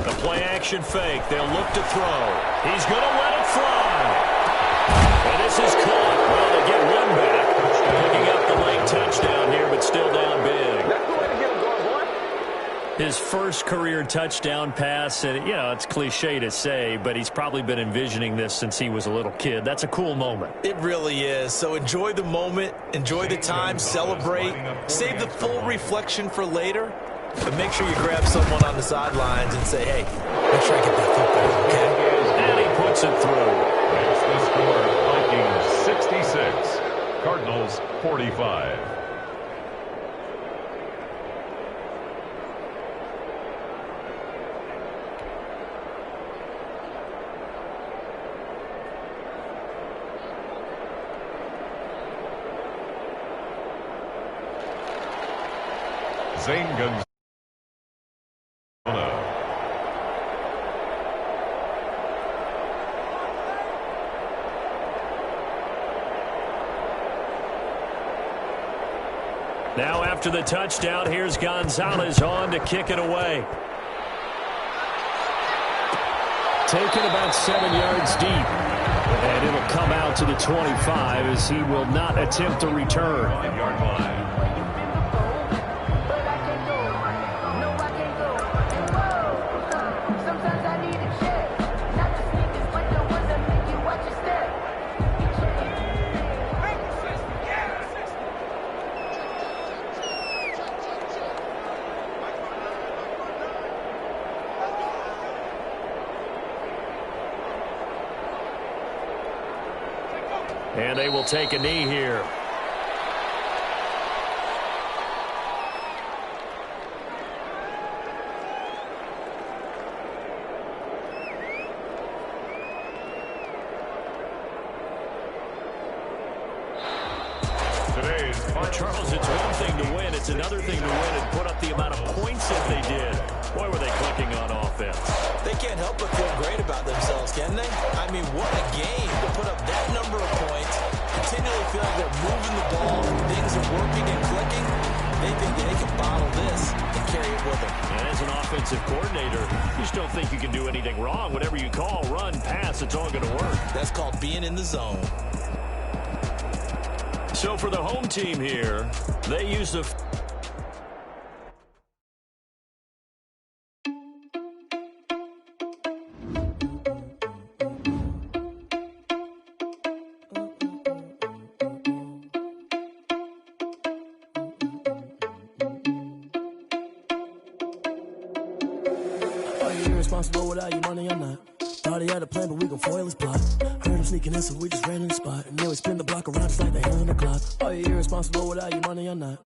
The play-action fake. They'll look to throw. He's going to let it fly. And this is caught. Well, they get one back. Picking up the late touchdown here, but still down big. That's the way to get him going, boy. His first career touchdown pass, and, you know, it's cliche to say, but he's probably been envisioning this since he was a little kid. That's a cool moment. It really is. So enjoy the moment, enjoy the time, celebrate, save the full reflection for later. But make sure you grab someone on the sidelines and say, hey, make sure I get that football, okay? And he puts it through. It's the score, Vikings 66, Cardinals 45. Zane Gonzalez. Now after the touchdown, here's Gonzalez on to kick it away. Taken about 7 yards deep. And it'll come out to the 25 as he will not attempt to return. 5-yard line. And they will take a knee here. Charles, it's one thing to win. It's another thing to win and put up the amount of points that they did. Boy, were they clicking on offense. They can't help but feel great about themselves, can they? I mean, what a game to put up that number of points, continually feel like they're moving the ball, things are working and clicking. They think they can bottle this and carry it with them. And as an offensive coordinator, you just don't think you can do anything wrong. Whatever you call, run, pass, it's all going to work. That's called being in the zone. So for the home team here, they use the... Are you irresponsible without your money or not? Thought he had a plan, but we gon' foil his plot. Heard him sneaking in, so we just ran in the spot. And then we spin the block around just like the hell in the clock. Are you irresponsible without your money or not?